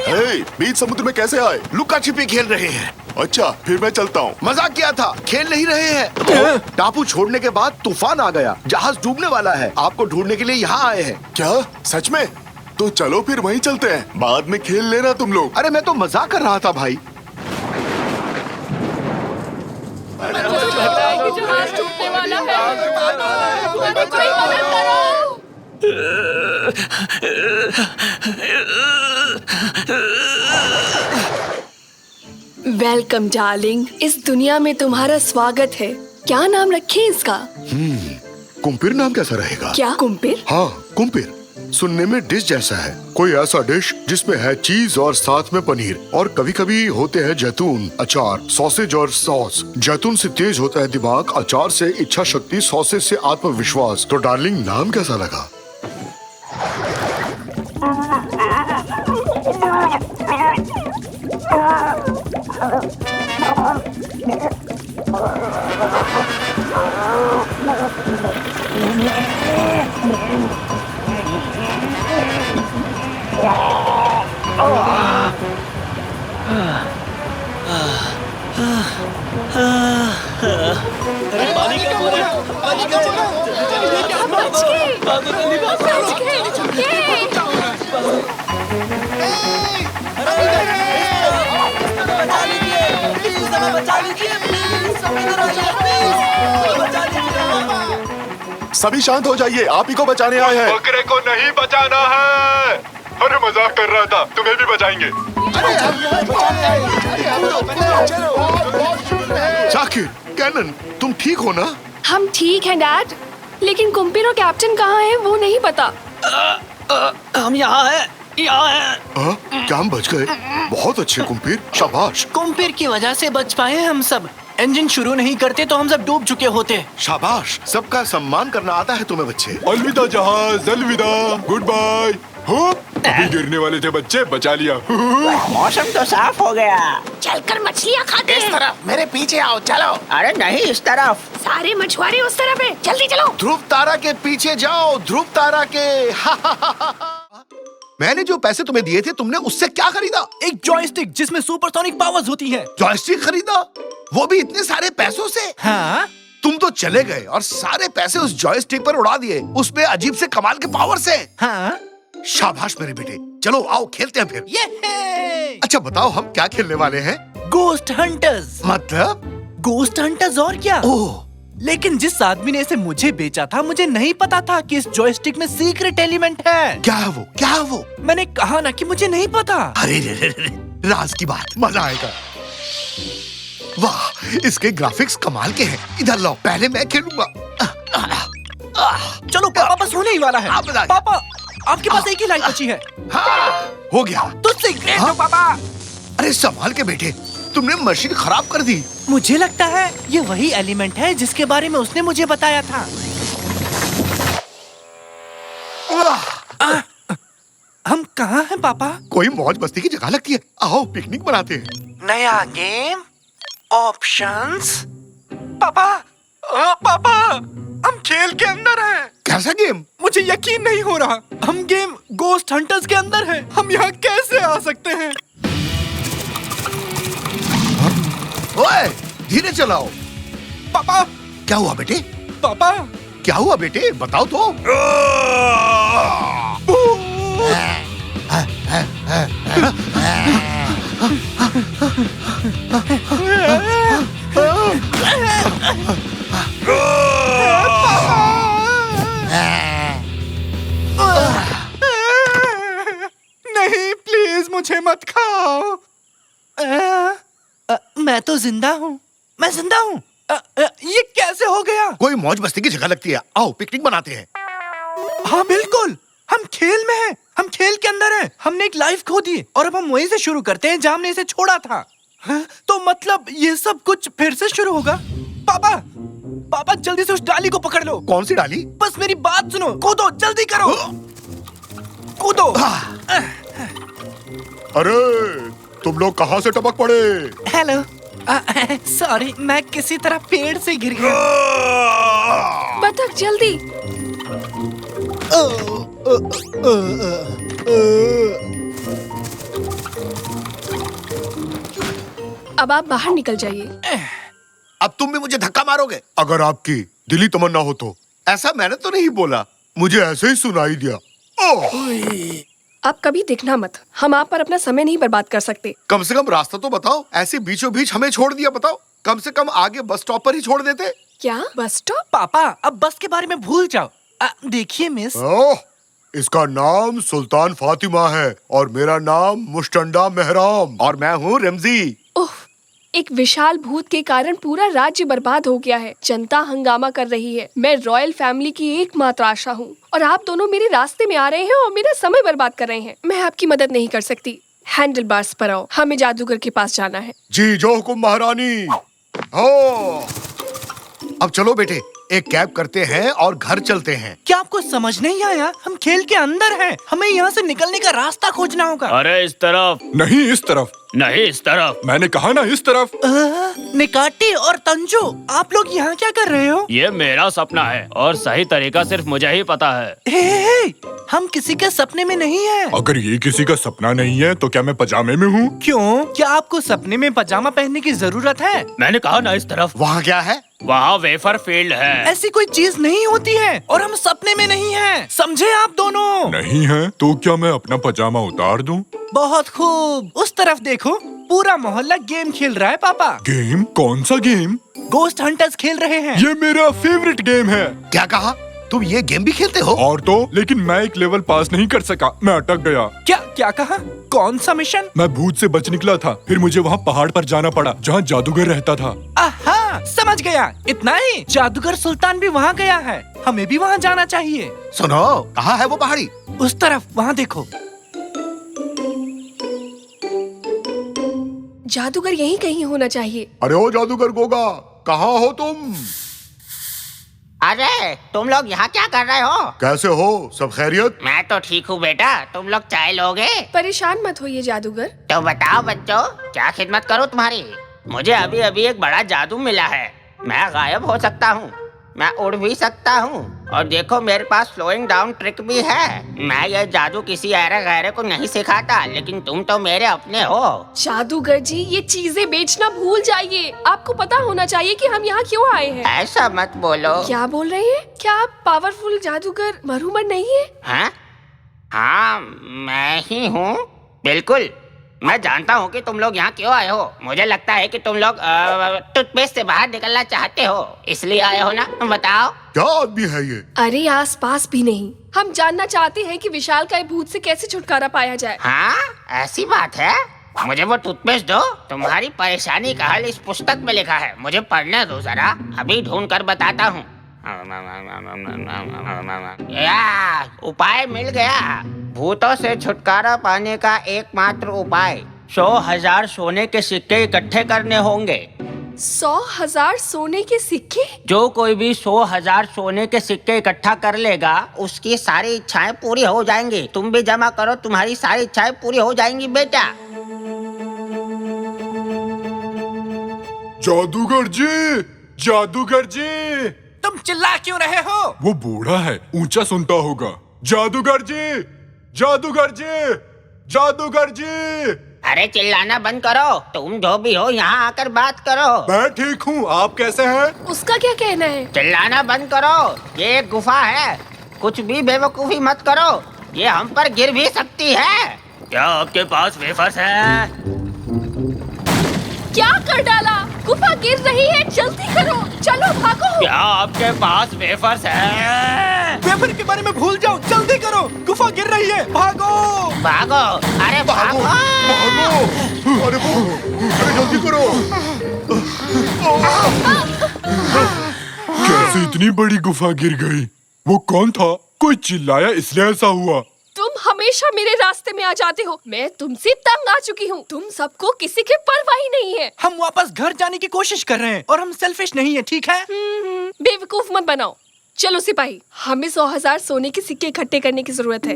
हे, बीच समुद्र में कैसे आए? लुका छिपी खेल रहे हैं। अच्छा, फिर मैं चलता हूँ। मजाक किया था, खेल नहीं रहे हैं। टापू छोड़ने के बाद तूफान आ गया, जहाज डूबने वाला है। आपको ढूंढने के लिए यहाँ आए हैं। क्या सच में? तो चलो फिर वहीं चलते हैं, बाद में खेल लेना तुम लोग। अरे मैं तो मजाक कर रहा था भाई। वेलकम डार्लिंग, इस दुनिया में तुम्हारा स्वागत है। क्या नाम रखें इसका? कुम्पीर नाम कैसा रहेगा? क्या कुम्पीर? हाँ, कुम्पीर। सुनने में डिश जैसा है, कोई ऐसा डिश जिसमें है चीज और साथ में पनीर, और कभी कभी होते हैं जैतून, अचार, सॉसेज और सॉस। जैतून से तेज होता है दिमाग, अचार से इच्छा शक्ति, सॉसेज से आत्मविश्वास। तो डार्लिंग, नाम कैसा लगा? सभी शांत हो जाइए, आप ही को बचाने आए हैं। बकरे को नहीं बचाना है। अरे मजाक कर रहा था, तुम्हें भी बचाएंगे। जाकिर, कैनन, तुम ठीक हो ना? हम ठीक हैं डैड, लेकिन कुम्पीर और कैप्टन कहाँ हैं वो नहीं पता। हम यहाँ हैं, यहाँ हैं। हाँ? क्या हम बच गए? बहुत अच्छे कुम्पीर, शाबाश। कुम्पीर की वजह से बच पाए हम सब। इंजन शुरू नहीं करते तो हम सब डूब चुके होते। शाबाश, सबका सम्मान करना आता है तुम्हें बच्चे। अलविदा जहाज, अलविदा, गुड बाय। अभी गिरने वाले थे बच्चे, बचा लिया। मौसम तो साफ हो गया। चलकर मछलियाँ खाते इस हैं। तरफ, मेरे पीछे आओ, चलो। अरे नहीं, इस तरफ। सारे मछुआरे उस तरफ है, जल्दी चलो। ध्रुव तारा के पीछे जाओ, ध्रुव तारा के। मैंने जो पैसे तुम्हें दिए थे, तुमने उससे क्या खरीदा? एक जॉयस्टिक जिसमें सुपरसोनिक पावर्स होती है। जॉयस्टिक खरीदा? वो भी इतने सारे पैसों से? हाँ? तुम तो चले गए और सारे पैसे उस जॉयस्टिक पर उड़ा दिए, उसमें अजीब से कमाल के पावर से। हाँ? शाबाश मेरे बेटे, चलो आओ खेलते हैं फिर। ये अच्छा बताओ, हम क्या खेलने वाले हैं? Ghost hunters. मतलब? गोस्ट हंटर्स और क्या? ओह, लेकिन जिस आदमी ने इसे मुझे बेचा था, मुझे नहीं पता था कि इस जॉयस्टिक में सीक्रेट एलिमेंट है। क्या है वो? क्या है वो? मैंने कहा ना कि मुझे नहीं पता। अरे रे रे रे, राज की बात, मजा आएगा। वाह, इसके ग्राफिक्स कमाल के हैं। इधर लो, पहले मैं खेलूंगा। चलो पापा, बस होने ही वाला है। आप बता। पापा, आपके पास एक ही लाइट बची है। हाँ, हो गया। तुझसे ग्रेट हो पापा। अरे संभाल के बेटे, तुमने मशीन खराब कर दी। मुझे लगता है ये वही एलिमेंट है जिसके बारे में उसने मुझे बताया था। हम कहाँ हैं पापा? कोई मौज मस्ती की जगह लगती है, आओ पिकनिक मनाते हैं। नया गेम, ऑप्शंस। पापा, पापा, हम खेल के अंदर हैं। कैसा गेम? मुझे यकीन नहीं हो रहा। हम गेम गोस्ट हंटर्स के अंदर हैं। हम यहाँ कैसे आ सकते हैं? ओए, धीरे चलाओ। पापा, क्या हुआ बेटे? पापा, क्या हुआ बेटे, बताओ तो। नहीं, प्लीज मुझे मत खाओ। मैं तो जिंदा हूँ, मैं जिंदा हूँ। ये कैसे हो गया? कोई मौज मस्ती की जगह लगती है, आओ पिकनिक मनाते हैं। हाँ बिल्कुल, हम खेल में हैं, हम खेल के अंदर हैं। हमने एक लाइफ खो दी और अब हम वहीं से शुरू करते हैं जहाँ हमने इसे छोड़ा था। हाँ? तो मतलब ये सब कुछ फिर से शुरू होगा? पापा, पापा जल्दी से उस डाली को पकड़ लो। कौन सी डाली? बस मेरी बात सुनो, कूदो, जल्दी करो, कूदो। अरे तुम लोग कहाँ से टपक पड़े? हेलो, सॉरी, मैं किसी तरह पेड़ से गिर गया। बतख जल्दी। अब आप बाहर निकल जाइए। अब तुम भी मुझे धक्का मारोगे? अगर आपकी दिली तमन्ना हो तो। ऐसा मैंने तो नहीं बोला। मुझे ऐसे ही सुनाई दिया। ओह! आप कभी दिखना मत, हम आप पर अपना समय नहीं बर्बाद कर सकते। कम से कम रास्ता तो बताओ, ऐसे बीचों बीच हमें छोड़ दिया बताओ। कम से कम आगे बस स्टॉप पर ही छोड़ देते। क्या बस स्टॉप? पापा अब बस के बारे में भूल जाओ। देखिए मिस, ओह! इसका नाम सुल्तान फातिमा है और मेरा नाम मुस्टंडा मेहराम। और मैं हूँ रमजी। उफ, एक विशाल भूत के कारण पूरा राज्य बर्बाद हो गया है। जनता हंगामा कर रही है। मैं रॉयल फैमिली की एकमात्र आशा हूँ और आप दोनों मेरे रास्ते में आ रहे हैं और मेरा समय बर्बाद कर रहे हैं। मैं आपकी मदद नहीं कर सकती। हैंडल बार्स पर आओ, हमें जादूगर के पास जाना है। जी जो हुकुम महारानी। हो अब चलो बेटे, एक कैब करते हैं और घर चलते हैं। क्या आपको समझ नहीं आया? हम खेल के अंदर हैं, हमें यहाँ से निकलने का रास्ता खोजना होगा। अरे इस तरफ नहीं, इस तरफ नहीं, इस तरफ। मैंने कहा ना, इस तरफ। निकाटी और तंजो, आप लोग यहाँ क्या कर रहे हो? ये मेरा सपना है और सही तरीका सिर्फ मुझे ही पता है। हे, हम किसी के सपने में नहीं हैं। अगर ये किसी का सपना नहीं है तो क्या मैं पजामे में हूँ? क्यों? क्या आपको सपने में पजामा पहनने की जरूरत है? मैंने कहा ना इस तरफ। वहाँ क्या है? वहाँ वेफर फील्ड है। ऐसी कोई चीज नहीं होती है और हम सपने में नहीं हैं। समझे आप दोनों? नहीं है तो क्या मैं अपना पजामा उतार दूं? बहुत खूब, उस तरफ देखो, पूरा मोहल्ला गेम खेल रहा है पापा। गेम? कौन सा गेम? गोस्ट हंटर्स खेल रहे हैं। ये मेरा फेवरेट गेम है। क्या कहा? तुम ये गेम भी खेलते हो? और तो, लेकिन मैं एक लेवल पास नहीं कर सका, मैं अटक गया। क्या क्या कहा? कौन सा मिशन? मैं भूत से बच निकला था, फिर मुझे वहाँ पहाड़ पर जाना पड़ा जहाँ जादूगर रहता था। आहा, समझ गया। इतना ही? जादूगर सुल्तान भी वहाँ गया है, हमें भी वहाँ जाना चाहिए। सुनो, कहाँ है वो पहाड़ी? उस तरफ, वहाँ देखो। जादूगर यहीं कहीं होना चाहिए। अरे ओ जादूगर गोगा, कहाँ हो तुम? अरे तुम लोग यहाँ क्या कर रहे हो? कैसे हो? सब खैरियत? मैं तो ठीक हूँ बेटा, तुम लोग चाय लोगे? परेशान मत होइए जादूगर। तो बताओ बच्चों, क्या खिदमत करूँ तुम्हारी? मुझे अभी अभी एक बड़ा जादू मिला है। मैं गायब हो सकता हूँ, मैं उड़ भी सकता हूँ और देखो मेरे पास स्लोइंग डाउन ट्रिक भी है। मैं ये जादू किसी ऐरे गैरे को नहीं सिखाता, लेकिन तुम तो मेरे अपने हो। जादूगर जी, ये चीजें बेचना भूल जाइए। आपको पता होना चाहिए कि हम यहाँ क्यों आए हैं। ऐसा मत बोलो। क्या बोल रहे हैं? क्या आप पावरफुल जादूगर मरूमर नहीं है? हाँ, मैं ही हूँ, बिल्कुल। मैं जानता हूँ कि तुम लोग यहाँ क्यों आए हो। मुझे लगता है कि तुम लोग टूथपेस्ट से बाहर निकलना चाहते हो, इसलिए आए हो ना? बताओ। क्या आदमी है ये? अरे आस पास भी नहीं, हम जानना चाहते हैं कि विशालकाय भूत से कैसे छुटकारा पाया जाए। हाँ, ऐसी बात है। मुझे वो टूथपेस्ट दो। तुम्हारी परेशानी का हल इस पुस्तक में लिखा है, मुझे पढ़ने दो जरा, अभी ढूंढ कर बताता हूँ। उपाय मिल गया। भूतों से छुटकारा पाने का एकमात्र उपाय 100,000 सोने के सिक्के इकट्ठे करने होंगे। 100,000 सोने के सिक्के? जो कोई भी 100,000 सोने के सिक्के इकट्ठा कर लेगा, उसकी सारी इच्छाएं पूरी हो जाएंगी। तुम भी जमा करो, तुम्हारी सारी इच्छाएं पूरी हो जाएंगी बेटा। जादूगर जी, जादूगर जी। तुम चिल्ला क्यों रहे हो? वो बूढ़ा है, ऊंचा सुनता होगा। जादूगर जी, जादूगर जी, जादूगर जी। अरे चिल्लाना बंद करो, तुम जो भी हो यहाँ आकर बात करो। मैं ठीक हूँ, आप कैसे हैं? उसका क्या कहना है? चिल्लाना बंद करो, ये एक गुफा है, कुछ भी बेवकूफी मत करो, ये हम पर गिर भी सकती है। क्या आपके पास वेफर्स है? क्या कर डाला? गुफा गिर रही है, जल्दी करो, चलो भागो। क्या आपके पास वेफर्स है? वेफर के बारे में भूल जाओ, जल्दी करो, गुफा गिर रही है, भागो भागो। अरे भागो, भागो। अरे जल्दी करो। कैसे इतनी बड़ी गुफा गिर गई? वो कौन था? कोई चिल्लाया इसलिए ऐसा हुआ। तुम हमेशा मेरे रास्ते में आ जाते हो। मैं तुमसे तंग आ चुकी हूँ। तुम सबको किसी की परवाह ही नहीं है। हम वापस घर जाने की कोशिश कर रहे हैं और हम सेल्फिश नहीं है, ठीक है? बेवकूफ मत बनाओ। चलो सिपाही, हमें 100,000 सोने के सिक्के इकट्ठे करने की जरूरत है।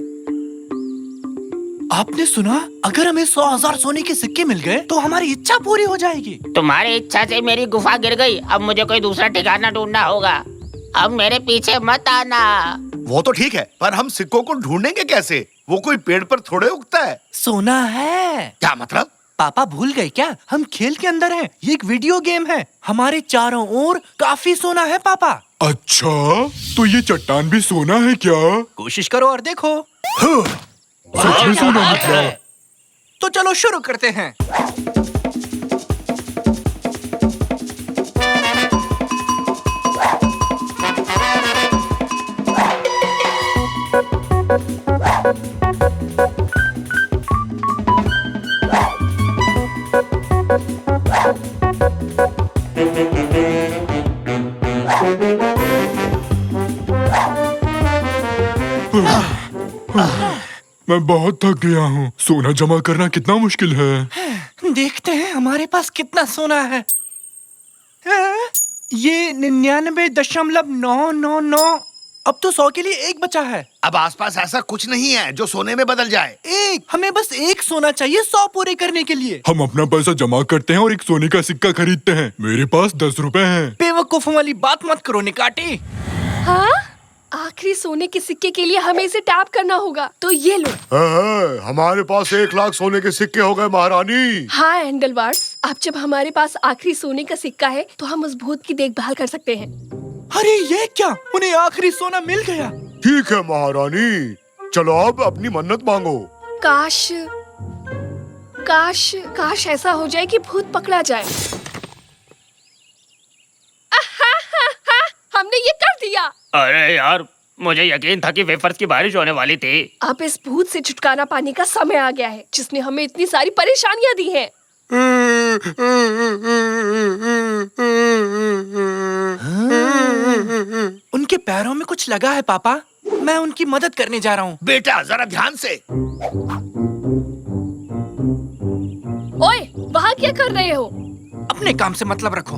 आपने सुना? अगर हमें 100,000 सोने के सिक्के मिल गए तो हमारी इच्छा पूरी हो जाएगी। तुम्हारी इच्छा से मेरी गुफा गिर गई। अब मुझे कोई दूसरा ठिकाना ढूंढना होगा। अब मेरे पीछे मत आना। वो तो ठीक है, पर हम सिक्कों को ढूंढेंगे कैसे? वो कोई पेड़ पर थोड़े उगता है। सोना है। क्या मतलब? पापा भूल गए क्या? हम खेल के अंदर हैं। ये एक वीडियो गेम है। हमारे चारों ओर काफी सोना है पापा। अच्छा, तो ये चट्टान भी सोना है क्या? कोशिश करो और देखो। सच में सोना निकला। तो चलो शुरू करते हैं। मैं बहुत थक गया हूँ। सोना जमा करना कितना मुश्किल है। देखते हैं हमारे पास कितना सोना है। ये 99.999। अब तो 100 के लिए एक बचा है। अब आसपास ऐसा कुछ नहीं है जो सोने में बदल जाए। एक, हमें बस एक सोना चाहिए 100 पूरे करने के लिए। हम अपना पैसा जमा करते हैं और एक सोने का सिक्का खरीदते हैं। मेरे पास 10 रुपए हैं। बेवकूफों वाली बात मत करो निकाटी। हाँ? आखिरी सोने के सिक्के के लिए हमें इसे टैप करना होगा। तो ये लो। हमारे पास 1 लाख सोने के सिक्के हो गए महारानी। हाँ एंडलवार्ड्स, अब जब हमारे पास आखिरी सोने का सिक्का है तो हम उस भूत की देखभाल कर सकते हैं। अरे ये क्या? उन्हें आखिरी सोना मिल गया। ठीक है महारानी, चलो अब अपनी मन्नत मांगो। काश काश काश ऐसा हो जाए कि भूत पकड़ा जाए। हमने ये कर दिया। अरे यार, मुझे यकीन था कि वेफर्स की बारिश होने वाली थी। अब इस भूत से छुटकारा पाने का समय आ गया है, जिसने हमें इतनी सारी परेशानियां दी हैं। उनके पैरों में कुछ लगा है पापा। मैं उनकी मदद करने जा रहा हूँ। बेटा जरा ध्यान से। ओए, वहाँ क्या कर रहे हो? अपने काम से मतलब रखो।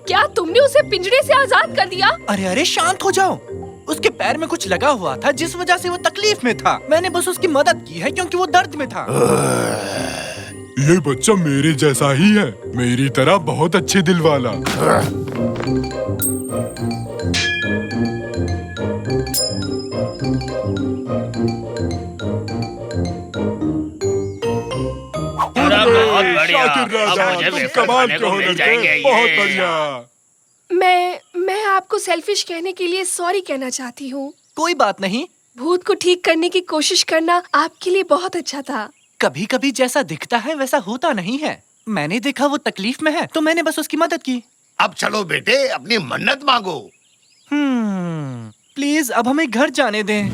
क्या तुमने उसे पिंजरे से आजाद कर दिया? अरे अरे शांत हो जाओ। उसके पैर में कुछ लगा हुआ था जिस वजह से वो तकलीफ में था। मैंने बस उसकी मदद की है क्योंकि वो दर्द में था। ये बच्चा मेरे जैसा ही है, मेरी तरह बहुत अच्छे दिल वाला। बहुत बढ़िया। शाकिर राजा, अब मुझे तुम वेफर कमाल खाने के को हो मिल लड़के। जाएंगे। बहुत ये। बढ़िया। मैं आपको सेल्फिश कहने के लिए सॉरी कहना चाहती हूँ। कोई बात नहीं। भूत को ठीक करने की कोशिश करना आपके लिए बहुत अच्छा था। कभी कभी जैसा दिखता है वैसा होता नहीं है। मैंने देखा वो तकलीफ में है तो मैंने बस उसकी मदद की। अब चलो बेटे, अपनी मन्नत मांगो। प्लीज अब हमें घर जाने दें।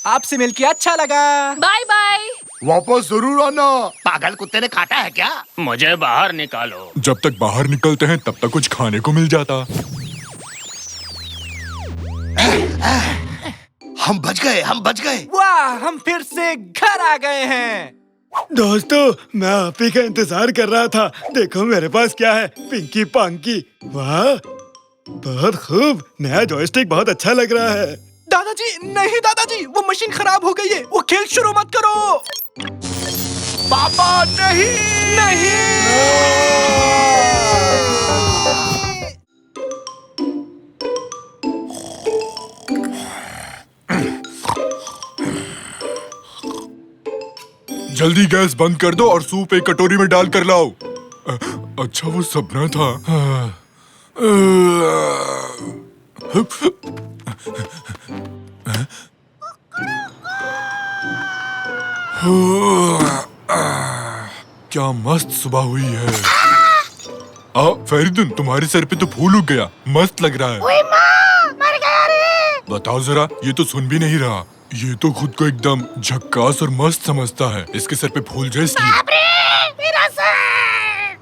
आपसे मिलके अच्छा लगा। Bye bye. वापस जरूर आना। पागल कुत्ते ने काटा है क्या? मुझे बाहर निकालो। जब तक बाहर निकलते हैं तब तक कुछ खाने को मिल जाता। हम बच गए, हम बच गए। वाह, हम फिर से घर आ गए हैं। दोस्तों, मैं आप ही का इंतजार कर रहा था। देखो मेरे पास क्या है, पिंकी पांकी। वाह, बहुत खूब। नया जॉयस्टिक बहुत अच्छा लग रहा है। दादाजी नहीं, दादाजी वो मशीन खराब हो गई है। वो खेल शुरू मत करो। पापा नहीं, जल्दी गैस बंद कर दो और सूप एक कटोरी में डाल कर लाओ। अच्छा वो सपना था। क्या मस्त सुबह हुई है। फरीदुन, तुम्हारे सर पे तो फूल उग गया, मस्त लग रहा है। ओए माँ, मर गया रे। बताओ जरा, ये तो सुन भी नहीं रहा। ये तो खुद को एकदम झक्कास और मस्त समझता है। इसके सर पे फूल जाए इसलिए। बाप रे, मेरा सर।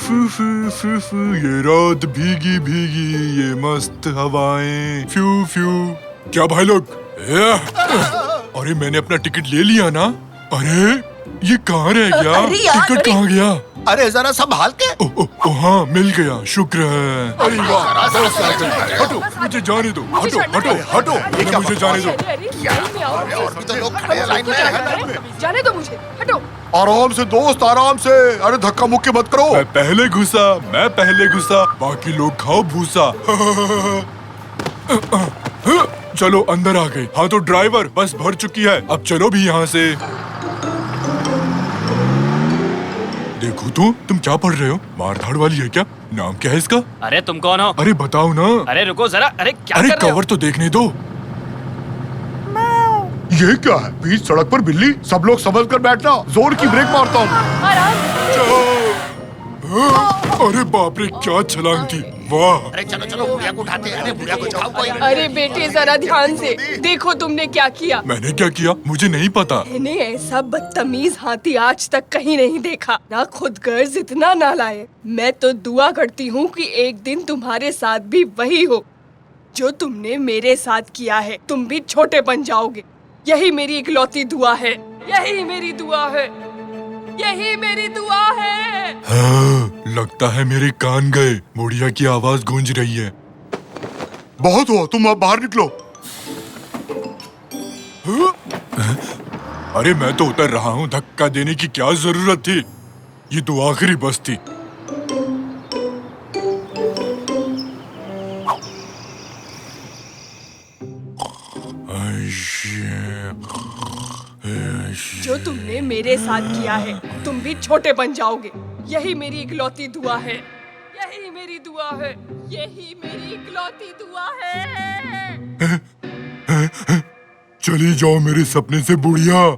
ये रात भीगी भीगी, ये मस्त हवाएं, फ्यू फ्यू। क्या भाई लोग? अरे मैंने अपना टिकट ले लिया ना? अरे ये कहाँ रह गया? टिकट कहाँ गया? अरे जरा संभाल के। हाँ मिल गया, शुक्र है। अरे वाह, हटो, मुझे जाने दो। हटो हटो हटो, मुझे जाने दो। और भी तो लोग खड़े हैं लाइन में। जाने दो मुझे, हटो। आराम से दोस्त, आराम से। अरे धक्का मुक्की मत करो। मैं पहले घुसा, बाकी लोग खाओ भूसा। चलो अंदर आ गए। हाँ तो ड्राइवर, बस भर चुकी है, अब चलो भी यहाँ से। देखो तो, तुम क्या पढ़ रहे हो? मारधाड़ वाली है क्या? नाम क्या है इसका? अरे तुम कौन हो? अरे बताओ ना। अरे रुको जरा, अरे क्या अरे कर रहे हो? कवर तो देखने दो। ये क्या है? बीच सड़क पर बिल्ली? सब लोग समझ कर बैठना, जोर की ब्रेक मारता हूँ। अरे बाप रे, क्या छलांग थी, वाह। अरे चलो चलो, बुढ़िया को उठाते हैं। अरे बुढ़िया को उठाओ कोई। अरे बेटे जरा ध्यान से देखो, तुमने क्या किया। मैंने क्या किया? मुझे नहीं पता। मैंने ऐसा बदतमीज हाथी आज तक कहीं नहीं देखा, ना खुद गर्ज इतना ना लाए। मैं तो दुआ करती हूँ कि एक दिन तुम्हारे साथ भी वही हो जो तुमने मेरे साथ किया है। तुम भी छोटे बन जाओगे, यही मेरी इकलौती दुआ है। यही मेरी दुआ है, यही मेरी दुआ है। हाँ, लगता है मेरे कान गए। बुढ़िया की आवाज गूंज रही है। बहुत हुआ, तुम अब बाहर निकलो। अरे मैं तो उतर रहा हूँ, धक्का देने की क्या जरूरत थी? ये तो आखिरी बस थी। जो तुमने मेरे साथ किया है, तुम भी छोटे बन जाओगे। यही मेरी इकलौती दुआ है, यही मेरी दुआ है, यही मेरी इकलौती दुआ है। चली जाओ मेरे सपने से बुढ़िया।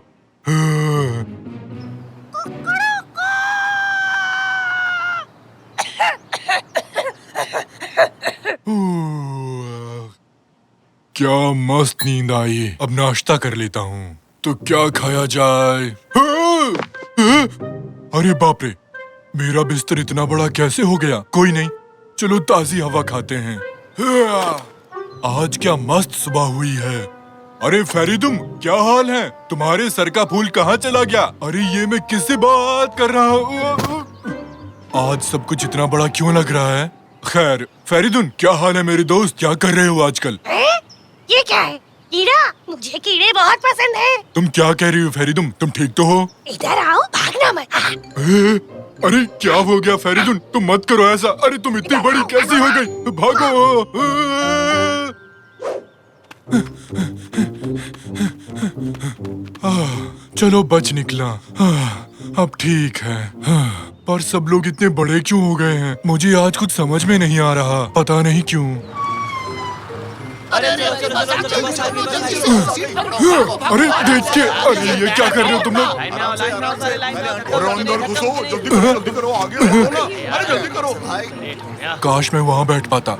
क्या मस्त नींद आई। अब नाश्ता कर लेता हूँ। तो क्या खाया जाए? अरे बाप रे, मेरा बिस्तर इतना बड़ा कैसे हो गया? कोई नहीं, चलो ताजी हवा खाते हैं। आज क्या मस्त सुबह हुई है। अरे फेरिदुम, क्या हाल है? तुम्हारे सर का फूल कहाँ चला गया? अरे ये मैं किससे बात कर रहा हूँ? आज सब कुछ इतना बड़ा क्यों लग रहा है? खैर फेरिदुन, क्या हाल है मेरे दोस्त? क्या कर रहे हो आजकल? ये क्या है? कीड़ा? मुझे कीड़े बहुत पसंद है। तुम क्या कह रही हो फेरिदुम? तुम ठीक तो हो? इधर आओ, भागना मत। अरे क्या हो गया फेरिदुन? तुम मत करो ऐसा। अरे तुम इतनी बड़ी कैसी हो गई? भागो। चलो बच निकला। अब ठीक है। पर सब लोग इतने बड़े क्यों हो गए हैं? मुझे आज कुछ समझ में नहीं आ रहा, पता नहीं क्यों। अरे देख के, अरे ये क्या कर रहे हो तुम लोग? अरे अंदर घुसो, जल्दी करो, आगे बढ़ो ना। अरे जल्दी करो भाई। काश मैं वहाँ बैठ पाता।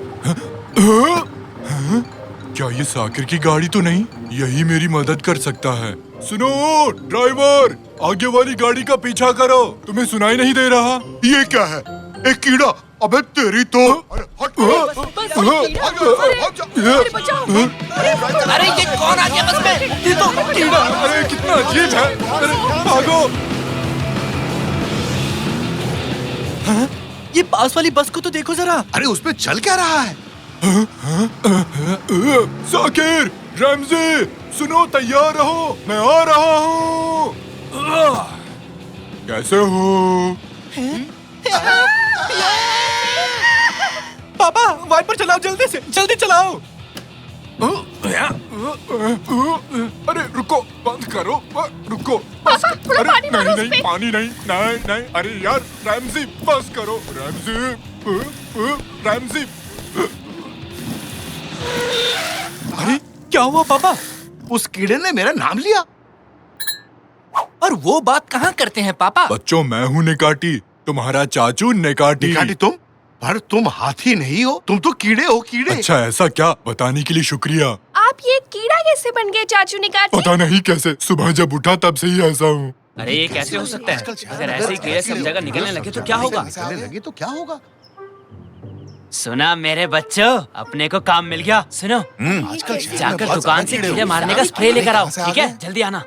क्या ये साकिर की गाड़ी तो नहीं? यही मेरी मदद कर सकता है। सुनो ड्राइवर, आगे वाली गाड़ी का पीछा करो। तुम्हें सुनाई नहीं दे रहा? ये क्या है? एक कीड़ा? अबे तेरी तो। अरे हट। अरे ये कौन आ गया बस में? ये तो कीड़ा। अरे कितना अजीब है। अरे भागो। हाँ? ये पास वाली बस को तो देखो जरा। अरे उसमें चल क्या रहा है? साकिर, रमजी, सुनो, तैयार रहो, मैं आ रहा हूँ। कैसे हो? पापा वाइपर चलाओ, जल्दी से, जल्दी चलाओ। अरे रुको, बंद करो, रुको, बस। अरे नहीं, पानी नहीं। अरे यार रैमजी, बस करो रैमजी। अरे क्या हुआ पापा? उस कीड़े ने मेरा नाम लिया। और वो बात कहाँ करते हैं पापा? बच्चों, मैं हूँ निकाटी, तुम्हारा चाचू निकाटी। निकाटी तुम? पर तुम हाथी नहीं हो, तुम तो कीड़े हो, कीड़े। अच्छा ऐसा क्या? बताने के लिए शुक्रिया। आप ये कीड़ा कैसे बन गए चाचू निकाटी? पता नहीं कैसे, सुबह जब उठा तब से ही ऐसा हूँ। अरे ये कैसे हो सकता है? अगर ऐसे ही कीड़े सब जगह निकलने लगे तो क्या होगा? सुना मेरे बच्चों, अपने को काम मिल गया। सुनो, जाकर दुकान से कीड़े मारने का स्प्रे लेकर आओ, ठीक है? जल्दी आना।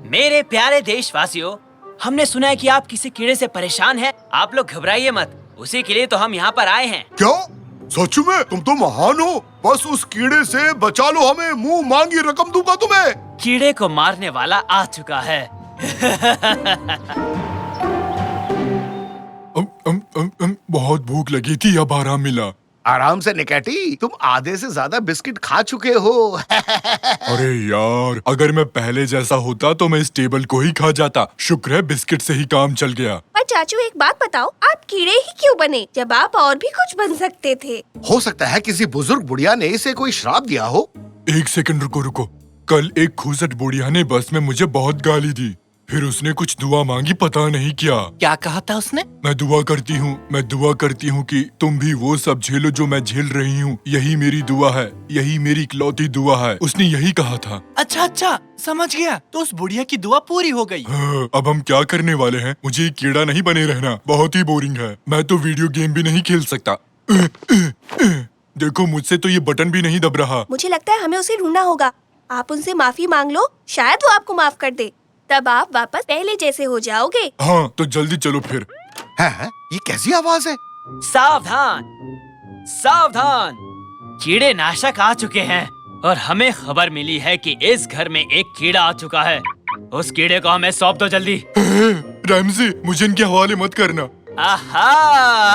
मेरे प्यारे देशवासियों, हमने सुना है कि आप किसी कीड़े से परेशान हैं। आप लोग घबराइए मत, उसी के लिए तो हम यहाँ पर आए हैं। क्या सच में? तुम तो महान हो। बस उस कीड़े से बचा लो हमें, मुंह मांगी रकम दूंगा तुम्हें। कीड़े को मारने वाला आ चुका है। बहुत भूख लगी थी, अब आराम मिला। आराम से निकैटी, तुम आधे से ज्यादा बिस्किट खा चुके हो। अरे यार, अगर मैं पहले जैसा होता तो मैं इस टेबल को ही खा जाता। शुक्र है बिस्किट से ही काम चल गया। पर चाचू एक बात बताओ, आप कीड़े ही क्यों बने जब आप और भी कुछ बन सकते थे? हो सकता है किसी बुजुर्ग बुढ़िया ने इसे कोई श्राप दिया हो। एक सेकंड रुको। कल एक खूसट बुढ़िया ने बस में मुझे बहुत गाली दी। फिर उसने कुछ दुआ मांगी, पता नहीं क्या कहा था उसने? मैं दुआ करती हूँ कि तुम भी वो सब झेलो जो मैं झेल रही हूँ। यही मेरी दुआ है, यही मेरी इकलौती दुआ है। उसने यही कहा था। अच्छा, समझ गया। तो उस बुढ़िया की दुआ पूरी हो गई। हाँ, अब हम क्या करने वाले हैं? मुझे एक कीड़ा नहीं बने रहना, बहुत ही बोरिंग है। मैं तो वीडियो गेम भी नहीं खेल सकता। देखो, मुझसे तो ये बटन भी नहीं दब रहा। मुझे लगता है हमें उसे ढूंढना होगा। आप उनसे माफी मांग लो, शायद वो आपको माफ कर दे। तब आप वापस पहले जैसे हो जाओगे। हाँ, तो जल्दी चलो फिर। है? ये कैसी आवाज है? सावधान, कीड़े नाशक आ चुके हैं और हमें खबर मिली है कि इस घर में एक कीड़ा आ चुका है। उस कीड़े को हमें सौंप दो जल्दी। रैमजी, मुझे इनके हवाले मत करना। आहा,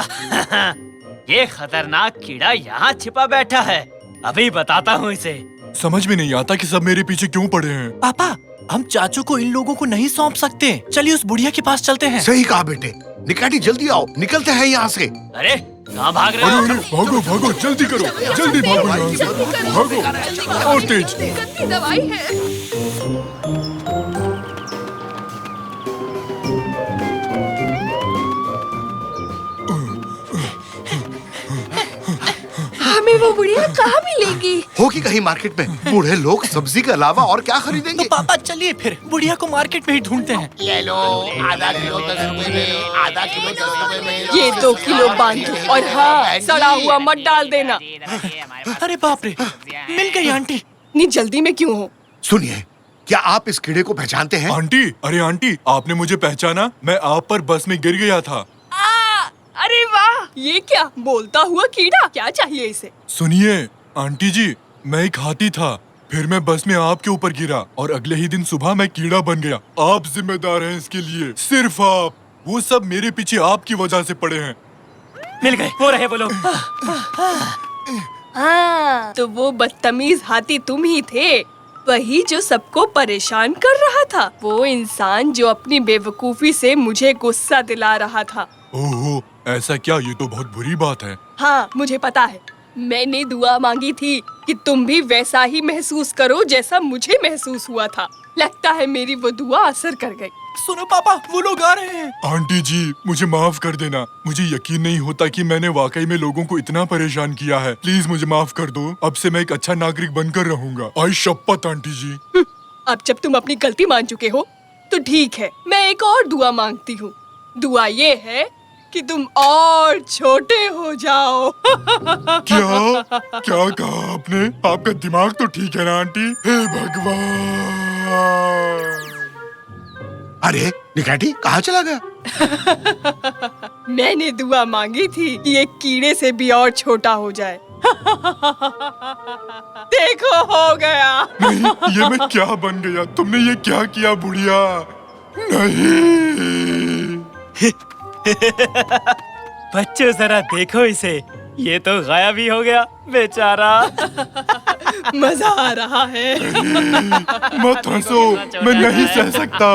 ये खतरनाक कीड़ा यहाँ छिपा बैठा है। अभी बताता हूँ इसे। समझ में नहीं आता कि सब मेरे पीछे क्यों पड़े हैं। पापा, हम चाचू को इन लोगों को नहीं सौंप सकते। चलिए उस बुढ़िया के पास चलते हैं। सही कहा बेटे। निकाटी जल्दी आओ, निकलते हैं यहाँ से। अरे कहाँ भाग रहे हो? भागो, जल्दी करो, जल्दी भागो यहाँ से। भागो और तेज। दवाई है। हमें वो बुढ़िया कहाँ मिलेगी? होगी कहीं मार्केट में। बूढ़े लोग सब्जी के अलावा और क्या खरीदेंगे? तो पापा चलिए फिर बुढ़िया को मार्केट में ही ढूंढते हैं। ले लो, आधा किलो 10 रुपए में, आधा किलो 10 रुपए में। ये 2 किलो बांधो और हाँ, सड़ा हुआ मत डाल देना। अरे बाप रे, मिल गई आंटी। इतनी जल्दी में क्यों हो? सुनिए, क्या आप इस कीड़े को पहचानते हैं? आंटी, अरे आंटी, आपने मुझे पहचाना? मैं आप पर बस में गिर गया था। अरे वाह, ये क्या बोलता हुआ कीड़ा? क्या चाहिए इसे? सुनिए आंटी जी, मैं एक हाथी था, फिर मैं बस में आपके ऊपर गिरा और अगले ही दिन सुबह मैं कीड़ा बन गया। आप जिम्मेदार हैं इसके लिए, सिर्फ आप। वो सब मेरे पीछे आपकी वजह से पड़े हैं। मिल गए, वो रहे वो लोग। हाँ, तो वो बदतमीज हाथी तुम ही थे, वही जो सबको परेशान कर रहा था। वो इंसान जो अपनी बेवकूफी से मुझे गुस्सा दिला रहा था। ओहो, ऐसा क्या? ये तो बहुत बुरी बात है। हाँ, मुझे पता है। मैंने दुआ मांगी थी कि तुम भी वैसा ही महसूस करो जैसा मुझे महसूस हुआ था। लगता है मेरी वो दुआ असर कर गई। सुनो पापा, वो लोग आ रहे हैं। आंटी जी, मुझे माफ कर देना। मुझे यकीन नहीं होता कि मैंने वाकई में लोगों को इतना परेशान किया है। प्लीज मुझे माफ कर दो। अब से मैं एक अच्छा नागरिक बनकर रहूंगा। आई शपथ आंटी जी। अब जब तुम अपनी गलती मान चुके हो तो ठीक है, मैं एक और दुआ मांगती हूँ। दुआ ये है कि तुम और छोटे हो जाओ। क्या कहा आपने? आपका दिमाग तो ठीक है ना आंटी? हे भगवान! अरे निकाटी कहाँ चला गया? मैंने दुआ मांगी थी कि एक कीड़े से भी और छोटा हो जाए। देखो, हो गया। नहीं, ये मैं क्या बन गया? तुमने ये क्या किया बुढ़िया? नहीं। बच्चों जरा देखो इसे, ये तो गायब ही हो गया बेचारा। मजा आ रहा है। मत हंसो, मैं नहीं सह सकता।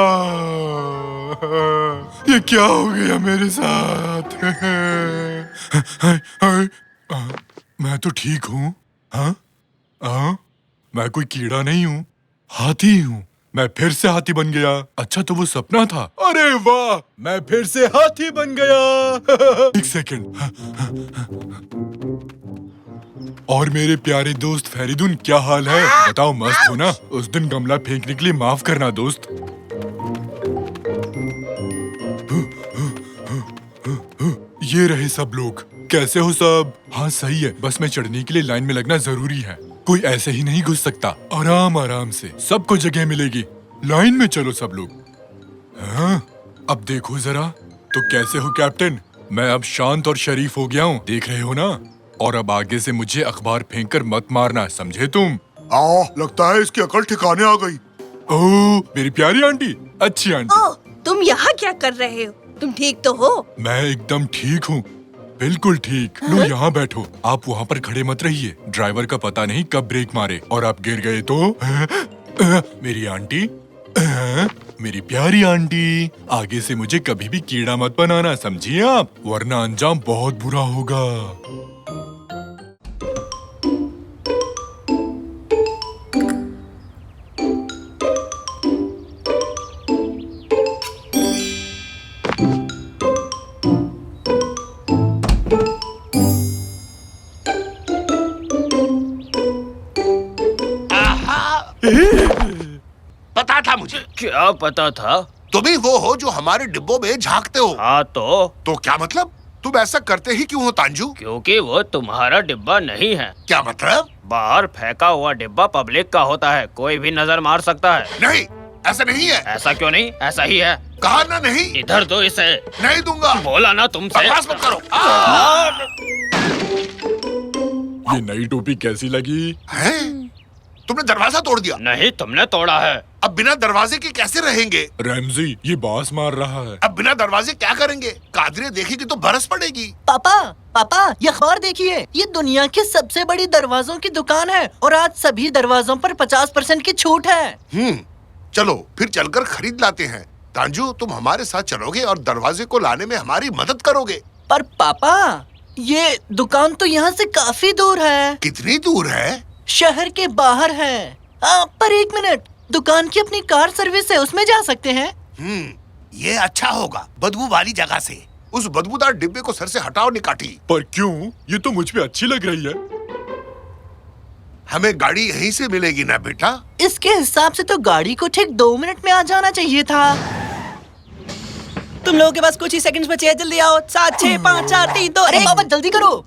ये क्या हो गया मेरे साथ? मैं तो ठीक हूँ। हाँ, मैं कोई कीड़ा नहीं हूँ, हाथी हूँ। मैं फिर से हाथी बन गया। अच्छा, तो वो सपना था। अरे वाह, मैं फिर से हाथी बन गया। एक सेकंड। और मेरे प्यारे दोस्त फेरिदुन, क्या हाल है? बताओ, मस्त हो ना? उस दिन गमला फेंकने के लिए माफ करना दोस्त। ये रहे सब लोग। कैसे हो सब? हाँ सही है, बस मैं चढ़ने के लिए लाइन में लगना जरूरी है। कोई ऐसे ही नहीं घुस सकता। आराम आराम से सबको जगह मिलेगी। लाइन में चलो सब लोग। हाँ, अब देखो जरा। तो कैसे हो कैप्टन? मैं अब शांत और शरीफ हो गया हूँ, देख रहे हो ना? और अब आगे से मुझे अखबार फेंक कर मत मारना, समझे तुम? लगता है इसकी अकल ठिकाने आ गई। ओह, मेरी प्यारी आंटी, अच्छी आंटी। ओह, तुम यहाँ क्या कर रहे हो? तुम ठीक तो हो? मैं एकदम ठीक हूँ, बिल्कुल ठीक। लो यहाँ बैठो। आप वहाँ पर खड़े मत रहिए, ड्राइवर का पता नहीं कब ब्रेक मारे और आप गिर गए तो। मेरी आंटी, मेरी प्यारी आंटी, आगे से मुझे कभी भी कीड़ा मत बनाना, समझिए आप, वरना अंजाम बहुत बुरा होगा। पता था मुझे। क्या पता था? तुम ही वो हो जो हमारे डिब्बों में झांकते हो। हाँ तो क्या मतलब? तुम ऐसा करते ही क्यों हो तांजू? क्योंकि वो तुम्हारा डिब्बा नहीं है। क्या मतलब? बाहर फेंका हुआ डिब्बा पब्लिक का होता है, कोई भी नजर मार सकता है। नहीं, ऐसा नहीं है। ऐसा क्यों नहीं? ऐसा ही है। कहा ना नहीं? इधर दो इसे। नहीं दूंगा। बोला ना तुमसे। बकवास मत करो। ये नई टोपी कैसी लगी? हैं? तुमने दरवाजा तोड़ दिया? नहीं, तुमने तोड़ा है। अब बिना दरवाजे के कैसे रहेंगे? रैमजी, ये बास मार रहा है। अब बिना दरवाजे क्या करेंगे? कादरे देखेगी तो बरस पड़ेगी। पापा, ये अखबार देखिए, ये दुनिया की सबसे बड़ी दरवाजों की दुकान है और आज सभी दरवाजों पर 50% की छूट है। चलो फिर चलकर खरीद लाते हैं। तांजू, तुम हमारे साथ चलोगे और दरवाजे को लाने में हमारी मदद करोगे। पर पापा, ये दुकान तो यहाँ से काफी दूर है। कितनी दूर है? शहर के बाहर है। पर एक मिनट, दुकान की अपनी कार सर्विस है, उसमें जा सकते हैं। ये अच्छा होगा, बदबू वाली जगह से। उस बदबूदार डिब्बे को सर से हटाओ निकाटी। पर क्यों? ये तो मुझ पे अच्छी लग रही है। हमें गाड़ी यहीं से मिलेगी ना बेटा? इसके हिसाब से तो गाड़ी को ठीक 2 मिनट में आ जाना चाहिए था। तुम लोगों के पास कुछ ही सेकंड्स बचे हैं, जल्दी आओ। 7, 6, 5, 4, 3, 2, अरे बाबा जल्दी करो।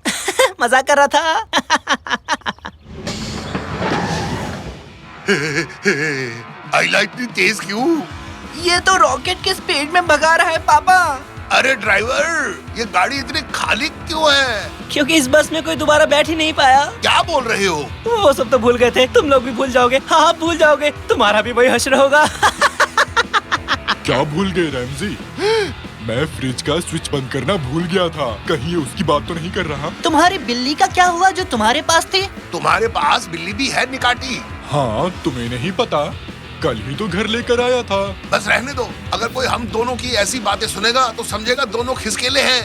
मजाक कर रहा था। आईला इतनी तेज क्यों? ये तो रॉकेट के स्पीड में भगा रहा है पापा। अरे ड्राइवर, ये गाड़ी इतनी खाली क्यों है? क्योंकि इस बस में कोई दोबारा बैठ ही नहीं पाया। क्या बोल रहे हो? वो सब तो भूल गए थे, तुम लोग भी भूल जाओगे। हाँ, भूल जाओगे, तुम्हारा भी वही हश्र होगा। क्या भूल गए रैमजी? मैं फ्रिज का स्विच बंद करना भूल गया था। कहीं उसकी बात तो नहीं कर रहा? तुम्हारी बिल्ली का क्या हुआ जो तुम्हारे पास थी? तुम्हारे पास बिल्ली भी है निकाटी? हाँ, तुम्हें नहीं पता? कल ही तो घर लेकर आया था। बस रहने दो। अगर कोई हम दोनों की ऐसी बातें सुनेगा तो समझेगा दोनों खिसकेले हैं।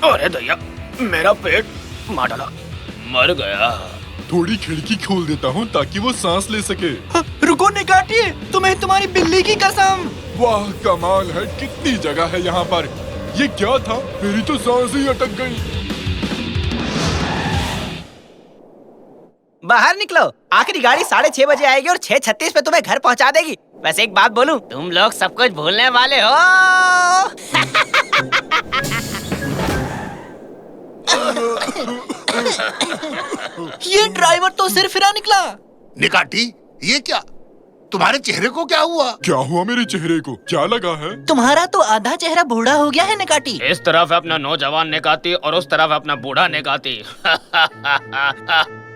अरे दया, मेरा पेट मार डाला, मर गया। थोड़ी खिड़की खोल देता हूँ ताकि वो सांस ले सके। रुको निकाटिए, तुम्हें तुम्हारी बिल्ली की कसम। वाह कमाल है, कितनी जगह है यहाँ पर। ये क्या था? मेरी तो सांस ही अटक गई। बाहर निकलो, आखिरी गाड़ी 6:30 बजे आएगी और 6:36 पे तुम्हें घर पहुंचा देगी। वैसे एक बात बोलूं, तुम लोग सब कुछ भूलने वाले हो। ये ड्राइवर तो सिर फिरा निकला। निकाटी, ये क्या? तुम्हारे चेहरे को क्या हुआ? क्या हुआ मेरे चेहरे को? क्या लगा है? तुम्हारा तो आधा चेहरा बूढ़ा हो गया है निकाटी। इस तरफ है अपना नौजवान निकाती और उस तरफ है अपना बूढ़ा निकाती।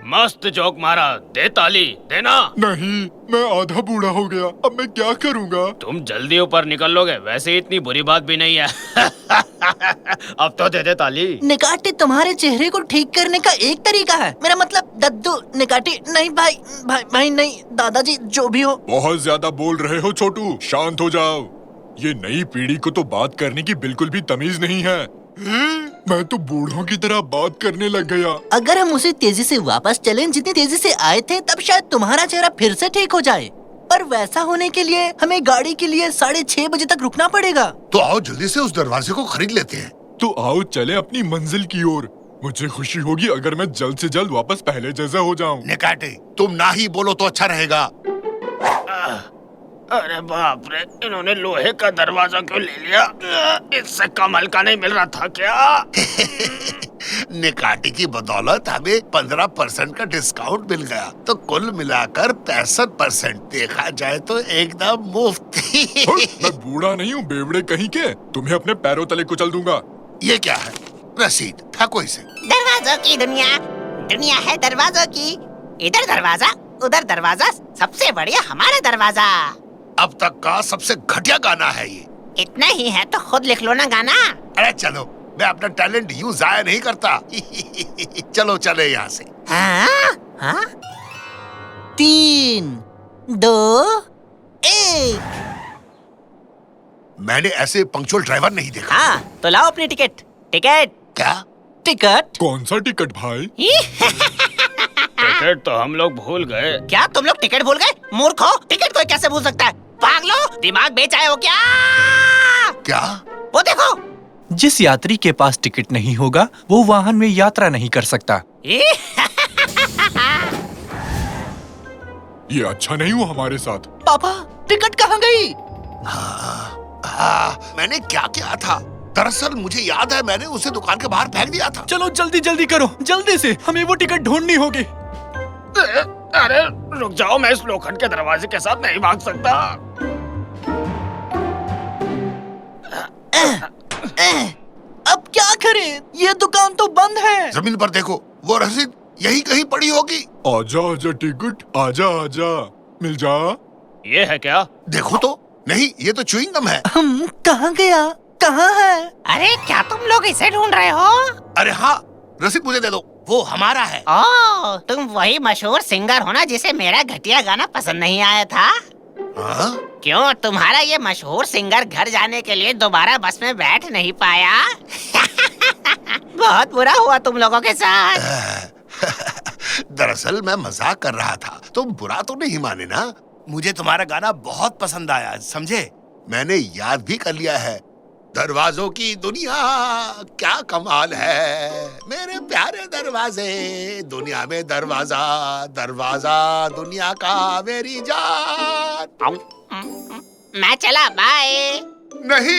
मस्त जोक मारा, दे ताली, देना। नहीं, मैं आधा बूढ़ा हो गया, अब मैं क्या करूँगा? तुम जल्दी ऊपर निकल लोगे, वैसे इतनी बुरी बात भी नहीं है। अब तो दे दे ताली। निकाटी, तुम्हारे चेहरे को ठीक करने का एक तरीका है। मेरा मतलब दद्दू। निकाटी नहीं भाई, भाई नहीं, दादाजी जो भी हो। बहुत ज्यादा बोल रहे हो छोटू, शांत हो जाओ। ये नई पीढ़ी को तो बात करने की बिल्कुल भी तमीज नहीं है। मैं तो बूढ़ों की तरह बात करने लग गया। अगर हम उसी तेजी से वापस चलें जितनी तेजी से आए थे, तब शायद तुम्हारा चेहरा फिर से ठीक हो जाए। पर वैसा होने के लिए हमें गाड़ी के लिए 6:30 बजे तक रुकना पड़ेगा। तो आओ जल्दी से उस दरवाजे को खरीद लेते हैं। तो आओ चले अपनी मंजिल की ओर। मुझे खुशी होगी अगर मैं जल्द से जल्द वापस पहले जैसा हो जाऊं। निकाटे, तुम ना ही बोलो तो अच्छा रहेगा। अरे बाप रे, इन्होंने लोहे का दरवाजा क्यों ले लिया? इससे कम हल्का नहीं मिल रहा था क्या? निकाटी की बदौलत हमें 15% का डिस्काउंट मिल गया, तो कुल मिलाकर 65% देखा जाए तो एकदम मुफ्त। मैं बूढ़ा नहीं हूँ बेवड़े कहीं के, तुम्हें अपने पैरों तले कुचल दूंगा। ये क्या है? रसीद फेंको इसे। दरवाजों की दुनिया, दुनिया है दरवाजों की। इधर दरवाजा, उधर दरवाजा, सबसे बढ़िया हमारा दरवाजा। अब तक का सबसे घटिया गाना है ये। इतना ही है तो खुद लिख लो ना गाना। अरे चलो, मैं अपना टैलेंट यूं जाया नहीं करता। चलो चले यहाँ से। हाँ? हाँ? 3, 2, 1। मैंने ऐसे पंक्चुअल ड्राइवर नहीं देखा। हाँ, तो लाओ अपनी टिकट। टिकट क्या? टिकट? कौन सा टिकट भाई? टिकट तो हम लोग भूल गए। क्या तुम लोग टिकट भूल गए? मूर्ख हो, टिकट कोई कैसे भूल सकता है? पागलो, दिमाग बेच आए हो क्या? क्या? वो देखो। जिस यात्री के पास टिकट नहीं होगा वो वाहन में यात्रा नहीं कर सकता। ये अच्छा नहीं हुआ हमारे साथ। पापा, टिकट कहाँ गई? हाँ, मैंने क्या किया था? दरअसल मुझे याद है, मैंने उसे दुकान के बाहर फेंक दिया था। चलो जल्दी जल्दी करो, जल्दी से, हमें वो टिकट ढूंढनी होगी। अरे रुक जाओ, मैं इस लोखंड के दरवाजे के साथ नहीं भाग सकता। अब क्या करें? ये दुकान तो बंद है। जमीन पर देखो, वो रसीद यही कहीं पड़ी होगी। आजा आजा टिकट, आजा आजा, मिल जा। ये है क्या? देखो तो। नहीं, ये तो च्युइंग गम है। कहाँ गया? कहाँ है? अरे क्या तुम लोग इसे ढूंढ रहे हो? अरे हाँ, रसीद मुझे दे दो, वो हमारा है। ओह, तुम वही मशहूर सिंगर हो ना जिसे मेरा घटिया गाना पसंद नहीं आया था? हाँ? क्यों, तुम्हारा ये मशहूर सिंगर घर जाने के लिए दोबारा बस में बैठ नहीं पाया? बहुत बुरा हुआ तुम लोगों के साथ। दरअसल मैं मजाक कर रहा था, तुम बुरा तो नहीं माने ना? मुझे तुम्हारा गाना बहुत पसंद आया, समझे? मैंने याद भी कर लिया है। दरवाजों की दुनिया क्या कमाल है, मेरे प्यारे दरवाजे, दुनिया में दरवाजा, दरवाजा दुनिया का मेरी जान। मैं चला, बाय। नहीं,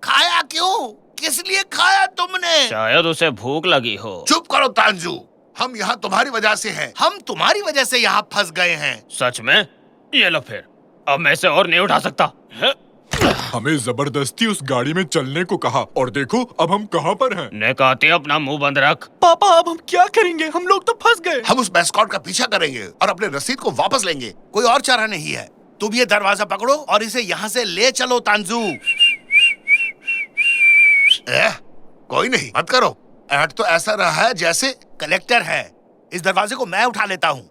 खाया क्यों? किस लिए खाया तुमने? शायद उसे भूख लगी हो। चुप करो तांजू, हम यहाँ तुम्हारी वजह से हैं। हम तुम्हारी वजह से यहाँ फंस गए हैं। सच में? ये लो फिर, अब मैं इसे और नहीं उठा सकता। हमें जबरदस्ती उस गाड़ी में चलने को कहा और देखो अब हम कहाँ पर हैं। नेकाती, अपना मुंह बंद रख। पापा, अब हम क्या करेंगे? हम लोग तो फंस गए। हम उस मैस्कॉट का पीछा करेंगे और अपने रसीद को वापस लेंगे। कोई और चारा नहीं है। तुम ये दरवाजा पकड़ो और इसे यहाँ से ले चलो तांजू। कोई नहीं, मत करो। ऐड तो ऐसा रहा है जैसे कलेक्टर है। इस दरवाजे को मैं उठा लेता हूँ।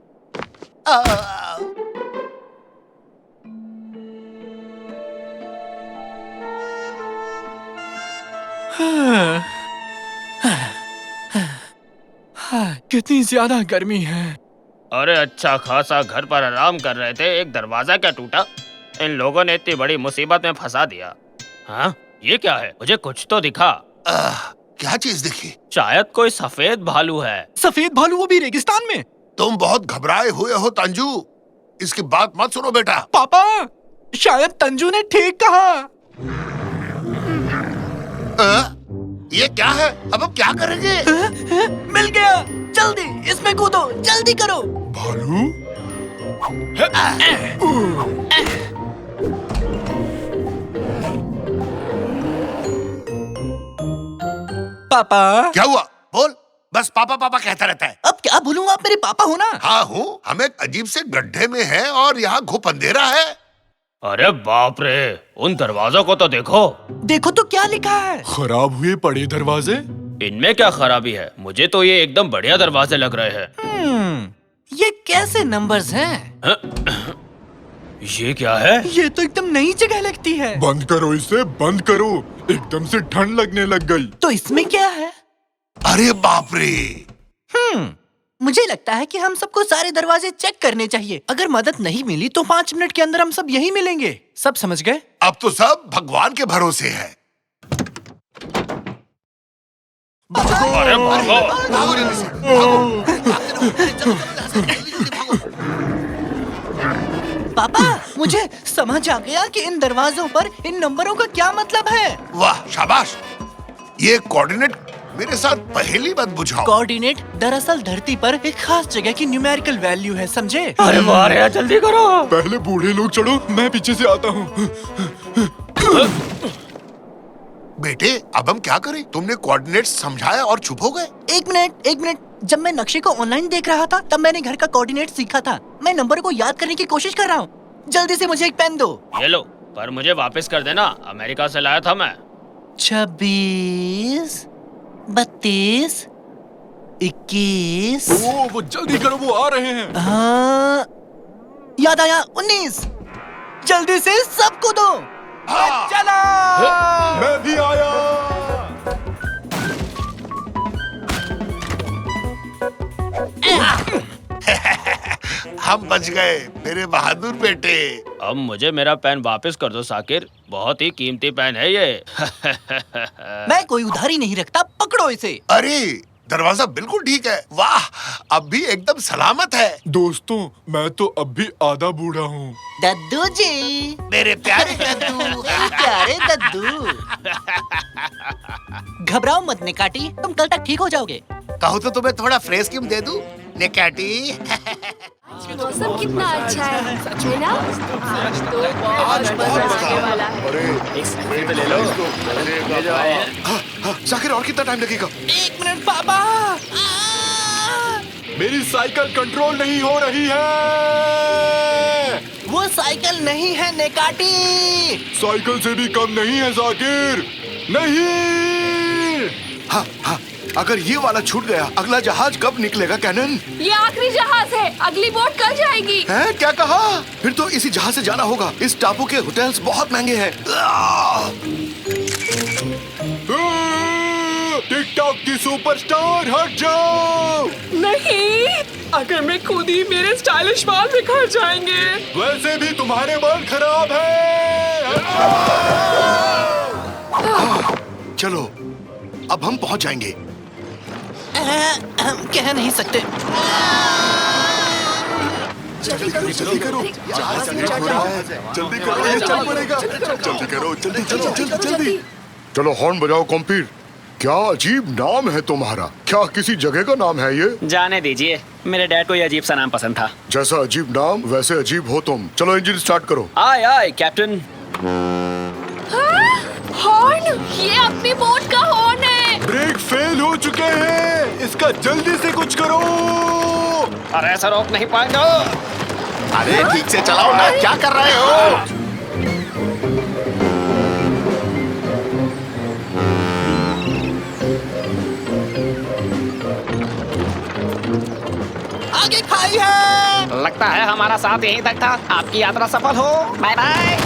कितनी ज्यादा गर्मी है। अरे अच्छा खासा घर पर आराम कर रहे थे, एक दरवाजा क्या टूटा? इन लोगों ने इतनी बड़ी मुसीबत में फंसा दिया। हाँ, ये क्या है? मुझे कुछ तो दिखा। क्या चीज दिखी? शायद कोई सफेद भालू है। सफेद भालू, वो भी रेगिस्तान में? तुम बहुत घबराए हुए हो तंजू, इसकी बात मत सुनो बेटा। पापा, शायद तंजू ने ठीक कहा। ये क्या है? अब हम क्या करेंगे? मिल गया, जल्दी इसमें कूदो, जल्दी करो। भालू? पापा, क्या हुआ? बोल। बस पापा पापा कहता रहता है। अब क्या बोलूंगा, आप मेरे पापा हो ना? हाँ हूँ। हम एक अजीब से गड्ढे में हैं और यहाँ घुप अंधेरा है। अरे बाप रे, उन दरवाजों को तो देखो। देखो तो क्या लिखा है। खराब हुए पड़े दरवाजे। इनमें क्या खराबी है? मुझे तो ये एकदम बढ़िया दरवाजे लग रहे हैं। ये कैसे नंबर्स हैं? ये क्या है? ये तो एकदम नई जगह लगती है। बंद करो इसे, बंद करो। एकदम से ठंड लगने लग गई। तो इसमें क्या है? अरे बाप रे। मुझे लगता है कि हम सबको सारे दरवाजे चेक करने चाहिए। अगर मदद नहीं मिली तो 5 मिनट के अंदर हम सब यहीं मिलेंगे। सब समझ गए? अब तो सब भगवान के भरोसे है। अरे भागो। भागो जल्दी से, भागो। पापा मुझे समझ आ गया कि इन दरवाजों पर इन नंबरों का क्या मतलब है। वाह शाबाश, ये कोऑर्डिनेट मेरे साथ पहेली मत बुझाओ। कोऑर्डिनेट दरअसल धरती पर एक खास जगह की न्यूमेरिकल वैल्यू है, समझे? अरे वाह रे, जल्दी करो। पहले बूढ़े लोग चढ़ो, मैं पीछे से आता हूँ। बेटे अब हम क्या करें? तुमने कोऑर्डिनेट समझाया और चुप हो गए। एक मिनट। जब मैं नक्शे को ऑनलाइन देख रहा था तब मैंने घर का कोऑर्डिनेट सीखा था। मैं नंबर को याद करने की कोशिश कर रहा हूँ। जल्दी से मुझे एक पेन दो। ये लो, पर मुझे वापस कर देना, अमेरिका से लाया था मैं। 26, 32, 21। ओ, वो जल्दी करो, वो आ रहे हैं। हाँ, याद आया 19। जल्दी से सबको दो। चलो। मैं भी आया। हम बच गए मेरे बहादुर बेटे। अब मुझे मेरा पेन वापस कर दो साकिर, बहुत ही कीमती पेन है ये। मैं कोई उधारी नहीं रखता, पकड़ो इसे। अरे दरवाजा बिल्कुल ठीक है। वाह, अब भी एकदम सलामत है। दोस्तों, मैं तो अब भी आधा बूढ़ा हूँ। दद्दू जी, मेरे प्यारे दद्दू। प्यारे दद्दू। घबराओ मत निकाटी, तुम कल तक ठीक हो जाओगे। कहो तो तुम्हें थोड़ा फ्रेश क्रीम दे दूं, निकाटी। मौसम कितना अच्छा है ना? आज बहुत मजा वाला है। अरे ले लो। जाकिर और कितना टाइम लगेगा? 1 मिनट पापा। मेरी साइकिल कंट्रोल नहीं हो रही है। वो साइकिल नहीं है नेकाटी। साइकिल से भी कम नहीं है जाकिर। नहीं। हाँ, अगर ये वाला छूट गया, अगला जहाज कब निकलेगा कैनन? ये आखिरी जहाज है, अगली बोट कल जाएगी। हैं? क्या कहा? फिर तो इसी जहाज से जाना होगा। इस टापू के होटल्स बहुत महंगे हैं। टिकटॉक की सुपरस्टार, हट जाओ। नहीं, अगर मैं खुदी मेरे स्टाइलिश बाल बिखर जाएंगे। वैसे भी तुम्हारे बाल खराब है। चलो, अब हम पहुंच जाएंगे। हम कह नहीं सकते। जल्दी करो, जहाज लेट हो रहा है। जल्दी करो, ये चल पड़ेगा। जल्दी करो, जल्दी। चलो हॉर्न बजाओ कॉम्पीर। क्या अजीब नाम है तुम्हारा। क्या किसी जगह का नाम है ये? जाने दीजिए, मेरे डैड को ये अजीब सा नाम पसंद था। जैसा अजीब नाम वैसे अजीब हो तुम। चलो इंजन स्टार्ट करो। आए आए कैप्टन। हॉर्न, ये अपनी बोट का हॉर्न है। ब्रेक फेल हो चुके हैं, इसका जल्दी से कुछ करो। अरे ऐसा रोक नहीं पाएंगे। अरे ठीक से चलाओ ना, क्या कर रहे हो? आगे खाई है। लगता है हमारा साथ यहीं तक था। आपकी यात्रा सफल हो। Bye bye.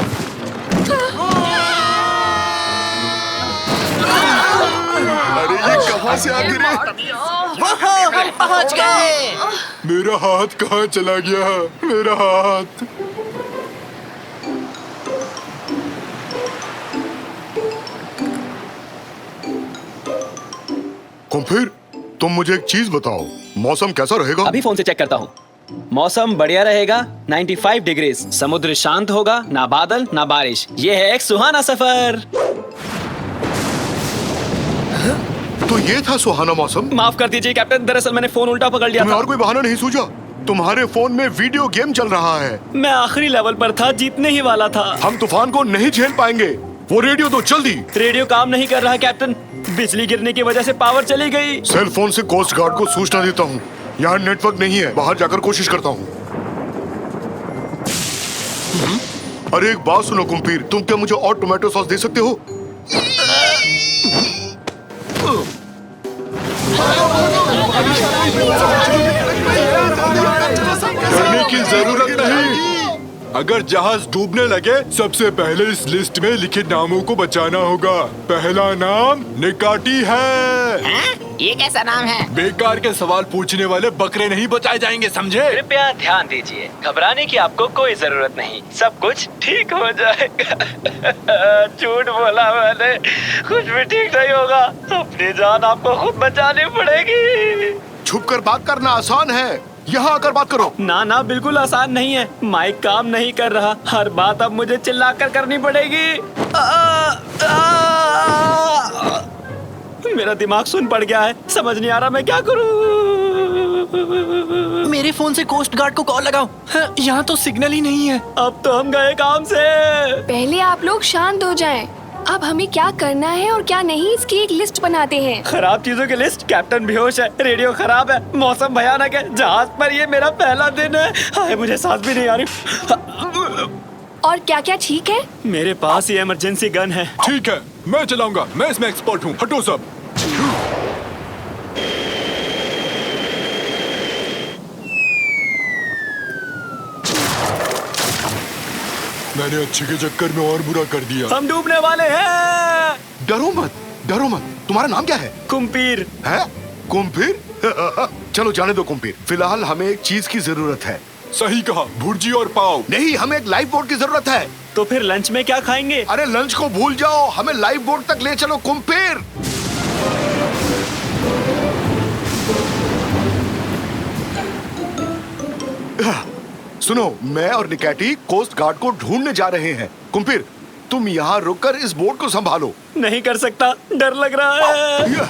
अरे ये कहाँ से आ गिरे? हम पहुंच गए। मेरा हाथ कहाँ चला गया? मेरा हाथ। कॉम्पीर, तुम मुझे एक चीज बताओ, मौसम कैसा रहेगा? अभी फोन से चेक करता हूँ। मौसम बढ़िया रहेगा, 95 डिग्रीज। समुद्र शांत होगा, ना बादल ना बारिश। ये है एक सुहाना सफर। तो ये था सुहाना मौसम। माफ कर दीजिए कैप्टन, दरअसल मैंने फोन उल्टा पकड़ लिया तुम्हें था। और कोई बहाना नहीं सूझा? तुम्हारे फोन में वीडियो गेम चल रहा है। मैं आखिरी लेवल पर था, जीतने ही वाला था। हम तूफान को नहीं झेल पाएंगे। वो रेडियो तो जल्दी। रेडियो काम नहीं कर रहा कैप्टन, बिजली गिरने की वजह से पावर चली गई। सेल फोन से कोस्ट गार्ड को सूचना देता हूँ। यहाँ नेटवर्क नहीं है, बाहर जाकर कोशिश करता हूँ। अरे एक बात सुनो कुम्पीर, तुम क्या मुझे और टोमेटो सॉस दे सकते हो? करने की जरूरत नहीं। अगर जहाज डूबने लगे, सबसे पहले इस लिस्ट में लिखे नामों को बचाना होगा। पहला नाम निकाटी है। ये कैसा नाम है? बेकार के सवाल पूछने वाले बकरे नहीं बचाए जाएंगे, समझे? कृपया ध्यान दीजिए, घबराने की आपको कोई जरूरत नहीं, सब कुछ ठीक हो जाएगा। झूठ बोला मैंने, कुछ भी ठीक नहीं होगा। अपनी जान आपको खुद बचानी पड़ेगी। छुपकर बात करना आसान है, यहाँ आकर बात करो। ना ना, बिल्कुल आसान नहीं है। माइक काम नहीं कर रहा। हर बात अब मुझे चिल्लाकर करनी पड़ेगी। मेरा दिमाग सुन पड़ गया है। समझ नहीं आ रहा मैं क्या करूं। मेरे फोन से कोस्ट गार्ड को कॉल लगाओ। हाँ, यहाँ तो सिग्नल ही नहीं है। अब तो हम गए काम से। पहले आप लोग शांत हो जाएं। अब हमें क्या करना है और क्या नहीं, इसकी एक लिस्ट बनाते हैं। खराब चीजों की लिस्ट। कैप्टन बेहोश है, रेडियो खराब है, मौसम भयानक है, जहाज पर ये मेरा पहला दिन है। हाय, मुझे सांस भी नहीं आ रही। और क्या क्या ठीक है? मेरे पास ये इमरजेंसी गन है। ठीक है, मैं चलाऊंगा। मैं इसमें एक्सपर्ट हूँ। हटो सब। मैंने अच्छे के चक्कर में और बुरा कर दिया। हम डूबने वाले हैं। डरो मत, डरो मत। तुम्हारा नाम क्या है? कुम्पीर। है? कुम्पीर? चलो जाने दो कुम्पीर। फिलहाल हमें एक चीज की जरूरत है। सही कहा, भुर्जी और पाव। नहीं, हमें एक लाइफ बोट की जरूरत है। तो फिर लंच में क्या खाएंगे? अरे लंच को भूल जाओ, हमें लाइफ बोट तक ले चलो कुम्पीर। सुनो, मैं और निकैटी कोस्ट गार्ड को ढूंढने जा रहे हैं। कुम्पीर, तुम यहाँ रुककर इस बोट को संभालो। नहीं कर सकता, डर लग रहा है।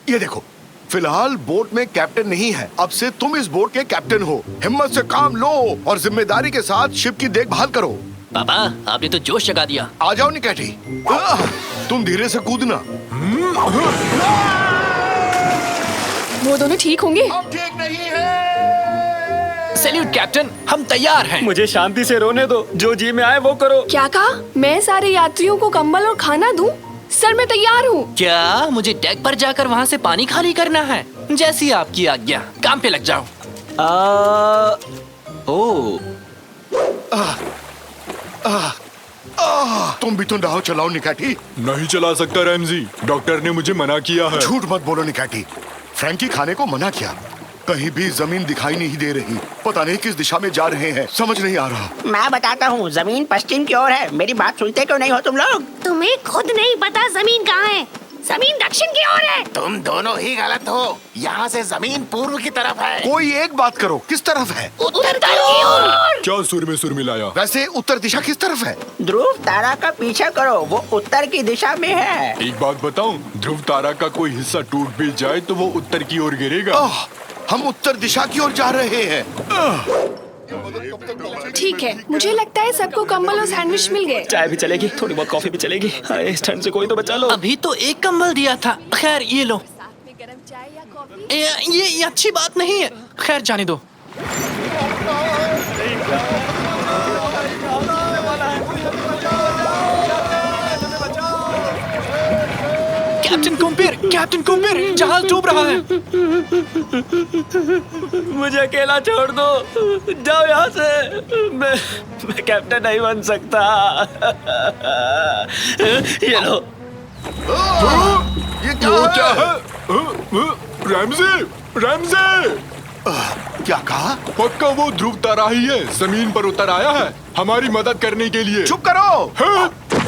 ये देखो, फिलहाल बोट में कैप्टन नहीं है। अब से तुम इस बोट के कैप्टन हो। हिम्मत से काम लो और जिम्मेदारी के साथ शिप की देखभाल करो। पापा, आपने तो जोश जगा दिया। आ जाओ निकैटी। तुम धीरे से कूदना। वो दोनों ठीक होंगे? अब ठीक नहीं है। सैल्यूट कैप्टन, हम तैयार हैं। मुझे शांति से रोने दो। जो जी में आए वो करो। क्या कहा? मैं सारे यात्रियों को कंबल और खाना दूं? सर, मैं तैयार हूँ। क्या मुझे डेक पर जाकर वहाँ से पानी खाली करना है? जैसी आपकी आज्ञा। काम पे लग जाओ। तुम भी तो नाव चलाओ निकैटी। नहीं चला सकता रैमजी, डॉक्टर ने मुझे मना किया है। झूठ मत बोलो निकैटी। फ्रैंकी खाने को मना किया। कहीं भी जमीन दिखाई नहीं दे रही। पता नहीं किस दिशा में जा रहे हैं, समझ नहीं आ रहा। मैं बताता हूँ, जमीन पश्चिम की ओर है। मेरी बात सुनते क्यों नहीं हो तुम लोग? तुम्हें खुद नहीं पता जमीन कहाँ है? जमीन दक्षिण की ओर है। तुम दोनों ही गलत हो। यहाँ से जमीन पूर्व की तरफ है। कोई एक बात करो, किस तरफ है? उत्तर की ओर। क्या सुर में सुर मिलाया? वैसे उत्तर दिशा किस तरफ है? ध्रुव तारा का पीछा करो, वो उत्तर की दिशा में है। एक बात बताऊं, ध्रुव तारा का कोई हिस्सा टूट भी जाए तो वो उत्तर की ओर गिरेगा। हम उत्तर दिशा की ओर जा रहे हैं। ठीक है, मुझे लगता है सबको कंबल और सैंडविच मिल गए। चाय भी चलेगी, थोड़ी बहुत कॉफी भी चलेगी। हाय, इस ठंड से कोई तो बचा लो। अभी तो एक कंबल दिया था। खैर, ये लो। गरम चाय या कॉफी? ये अच्छी बात नहीं है। खैर, जाने दो। कैप्टन कुम्पीर, जहाज डूब रहा है। मुझे अकेला छोड़ दो। जाओ यहाँ से। मैं कैप्टन नहीं बन सकता। ये लो। ये क्या है? Ramsay, Ramsay! क्या कहा? पक्का वो ध्रुव तारा ही है। जमीन पर उतर आया है हमारी मदद करने के लिए। चुप करो।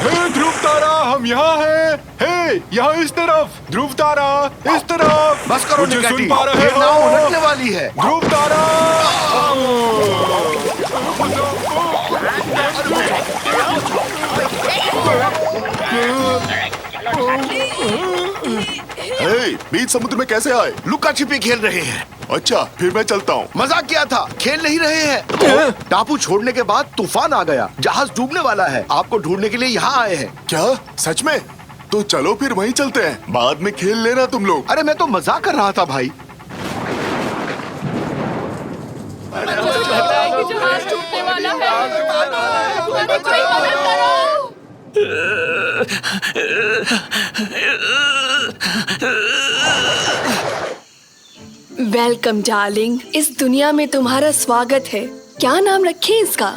हे ध्रुव तारा, हम यहाँ हैं। हे, यहाँ इस तरफ। ध्रुव तारा, इस तरफ। बस करो मुझे निकैटी, सुन पा रहे ये हो? नाव उलटने वाली है। ध्रुव तारा। बीच समुद्र में कैसे आए? लुका छिपी खेल रहे हैं। अच्छा, फिर मैं चलता हूँ। मजाक किया था, खेल नहीं रहे हैं। टापू छोड़ने के बाद तूफान आ गया, जहाज डूबने वाला है। आपको ढूंढने के लिए यहाँ आए हैं। क्या सच में? तो चलो फिर वहीं चलते हैं, बाद में खेल लेना तुम लोग। अरे मैं तो मजाक कर रहा था भाई। जहाज टूटने वाला है। कोई मदद करो। वेलकम डार्लिंग, इस दुनिया में तुम्हारा स्वागत है। क्या नाम रखें इसका?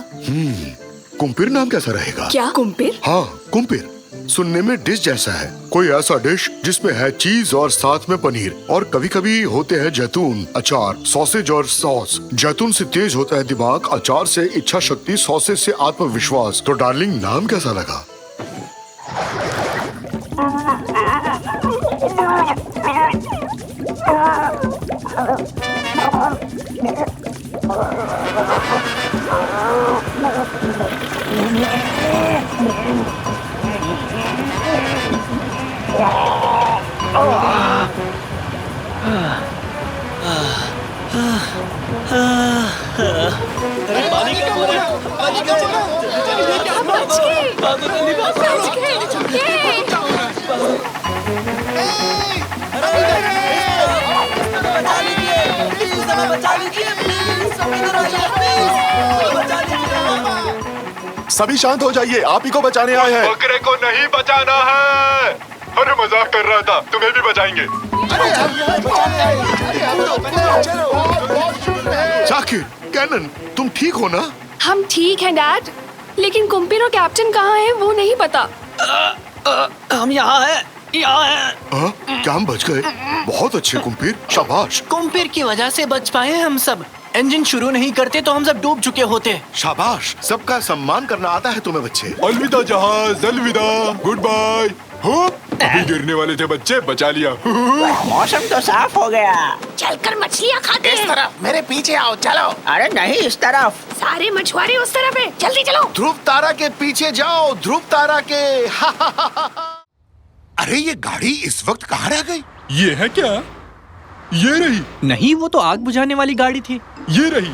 कुम्पीर नाम कैसा रहेगा? क्या कुम्पीर? हाँ, कुम्पीर सुनने में डिश जैसा है। कोई ऐसा डिश जिसमें है चीज और साथ में पनीर, और कभी कभी होते हैं जैतून, अचार, सॉसेज और सॉस। जैतून से तेज होता है दिमाग, अचार से इच्छा शक्ति, सॉसेज से आत्मविश्वास। तो डार्लिंग, नाम कैसा लगा? सभी शांत हो जाइए, आप ही को बचाने आए हैं। बकरे को नहीं बचाना है। अरे मजाक कर रहा था, तुम्हें भी बचाएंगे। जाकिर, कैनन, तुम ठीक हो ना? हम ठीक हैं डैड, लेकिन कुम्पीर और कैप्टन कहाँ हैं वो नहीं पता। हम यहाँ हैं। क्या हम बच गए? बहुत अच्छे कुम्पीर, शाबाश। कुम्पीर की वजह से बच पाए हम सब। इंजन शुरू नहीं करते तो हम सब डूब चुके होते। शाबाश, सबका सम्मान करना आता है तुम्हें बच्चे। अलविदा जहाज, अलविदा, गुड बाय। अभी गिरने वाले थे बच्चे, बचा लिया। मौसम तो साफ हो गया। चलकर मछलियाँ खाते हैं। इस तरफ, मेरे पीछे आओ, चलो। अरे नहीं, इस तरफ। सारे मछुआरे उस तरफ हैं। जल्दी चलो। ध्रुव तारा के पीछे जाओ, ध्रुव तारा के। अरे ये गाड़ी इस वक्त कहाँ रह गई? ये है क्या? ये रही। नहीं, वो तो आग बुझाने वाली गाड़ी थी। ये रही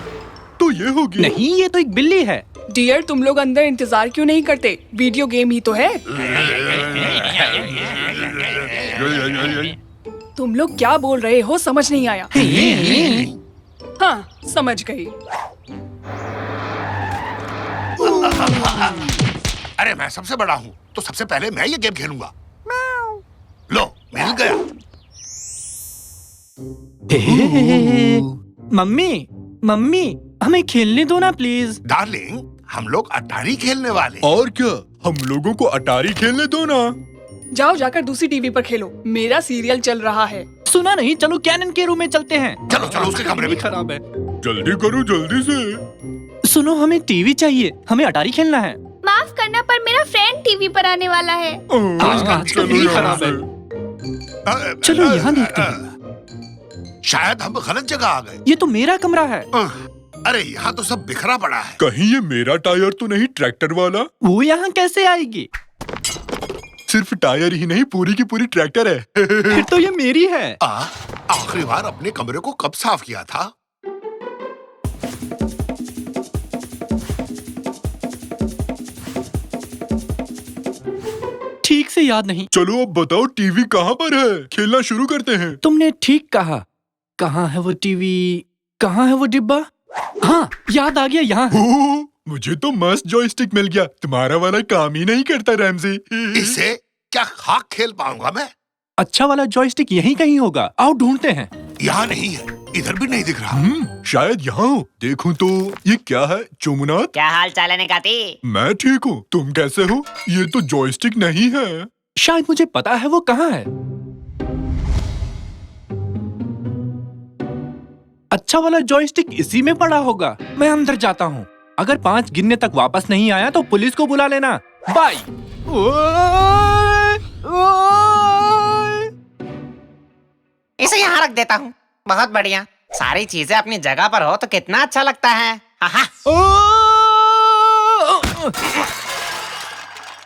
तो ये होगी। नहीं, ये तो एक बिल्ली है। डियर, तुम लोग अंदर इंतजार क्यों नहीं करते? वीडियो गेम ही तो है। तुम लोग क्या बोल रहे हो समझ नहीं आया। हाँ, समझ गई। अरे मैं सबसे बड़ा हूँ, तो सबसे पहले मैं ये गेम खेलूंगा। लो, मिल गया। मम्मी, मम्मी, हमें खेलने दो ना प्लीज। डार्लिंग, हम लोग अटारी खेलने वाले। और क्या, हम लोगों को अटारी खेलने दो ना। जाओ जाकर दूसरी टीवी पर खेलो, मेरा सीरियल चल रहा है। सुना नहीं, चलो कैनन के रूम में चलते हैं। चलो चलो, उसके कमरे में। खराब है। जल्दी करो, जल्दी से। सुनो, हमें टीवी चाहिए, हमें अटारी खेलना है। माफ करना पर मेरा फ्रेंड टीवी पर आने वाला है। आजकल टीवी खराब है। चलो यहाँ देखते हैं। शायद हम गलत जगह आ गए। ये तो मेरा कमरा है। अरे यहाँ तो सब बिखरा पड़ा है। कहीं ये मेरा टायर तो नहीं, ट्रैक्टर वाला? वो यहाँ कैसे आएगी? सिर्फ टायर ही नहीं, पूरी की पूरी ट्रैक्टर है। फिर तो ये मेरी है। आखिरी बार अपने कमरे को कब साफ किया था? ठीक से याद नहीं। चलो अब बताओ, टीवी कहाँ पर है? खेलना शुरू करते हैं। तुमने ठीक कहा। कहाँ है वो टीवी? कहाँ है वो डिब्बा? हाँ, याद आ गया, यहाँ है। मुझे तो मस्त जॉयस्टिक मिल गया। तुम्हारा वाला काम ही नहीं करता रैमजी। इससे क्या खाक खेल पाऊंगा मैं? अच्छा वाला जॉयस्टिक यहीं कहीं होगा, आओ ढूंढते हैं। यहाँ नहीं है, इधर भी नहीं दिख रहा। शायद यहाँ हो। देखूं तो ये क्या है? चुमुनात, क्या हाल चाल है निकाती? मैं ठीक हूँ, तुम कैसे हो? ये तो जॉयस्टिक नहीं है। शायद मुझे पता है वो कहाँ है। अच्छा वाला जॉयस्टिक इसी में पड़ा होगा। मैं अंदर जाता हूँ। अगर 5 गिनने तक वापस नहीं आया तो पुलिस को बुला लेना। बाय। इसे यहाँ रख देता हूँ। बहुत बढ़िया। सारी चीजें अपनी जगह पर हो तो कितना अच्छा लगता है।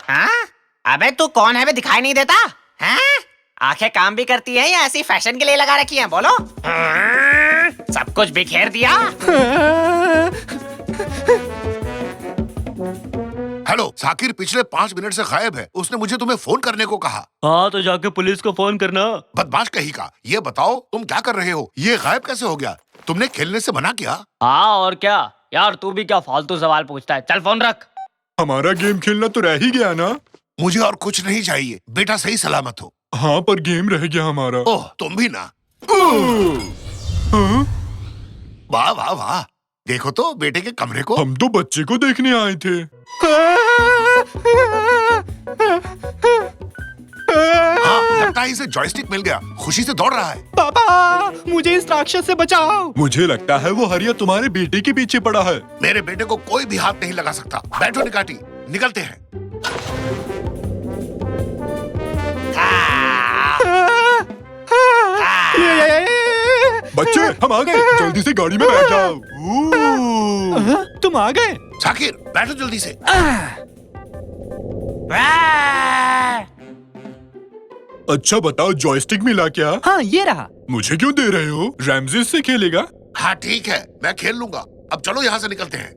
हाँ? अबे तू कौन है बे, दिखाई नहीं देता? हाँ? आंखें काम भी करती हैं या ऐसी फैशन के लिए लगा रखी हैं? बोलो। सब कुछ बिखेर दिया। हेलो साकिर, पिछले 5 मिनट से गायब है। उसने मुझे तुम्हें फोन करने को कहा। हाँ तो जाके पुलिस को फोन करना। बदमाश कहीं का। ये बताओ तुम क्या कर रहे हो? ये गायब कैसे हो गया? तुमने खेलने से मना किया? हाँ और क्या यार, तू भी क्या फालतू सवाल पूछता है। चल फोन रख। हमारा गेम खेलना तो रह ही गया ना। मुझे और कुछ नहीं चाहिए, बेटा सही सलामत हो। हाँ पर गेम रह गया हमारा। ओह, तुम भी ना। वाह वाह वाह, देखो तो बेटे के कमरे को। हम तो बच्चे को देखने आए थे। हाँ, लगता है इसे जॉयस्टिक मिल गया। खुशी से दौड़ रहा है। पापा, मुझे इस राक्षस से बचाओ। मुझे लगता है वो हरिया तुम्हारे बेटे के पीछे पड़ा है। मेरे बेटे को कोई भी हाथ नहीं लगा सकता। बैठो निकाटी, निकलते हैं। बच्चे हम आ गए, जल्दी से गाड़ी में बैठ जाओ। तुम आ गए? शाकिर बैठो जल्दी से। अच्छा बताओ, जॉयस्टिक मिला क्या? हाँ ये रहा। मुझे क्यों दे रहे हो? रैमजेस से खेलेगा? हाँ ठीक है, मैं खेल लूंगा। अब चलो यहाँ से निकलते हैं।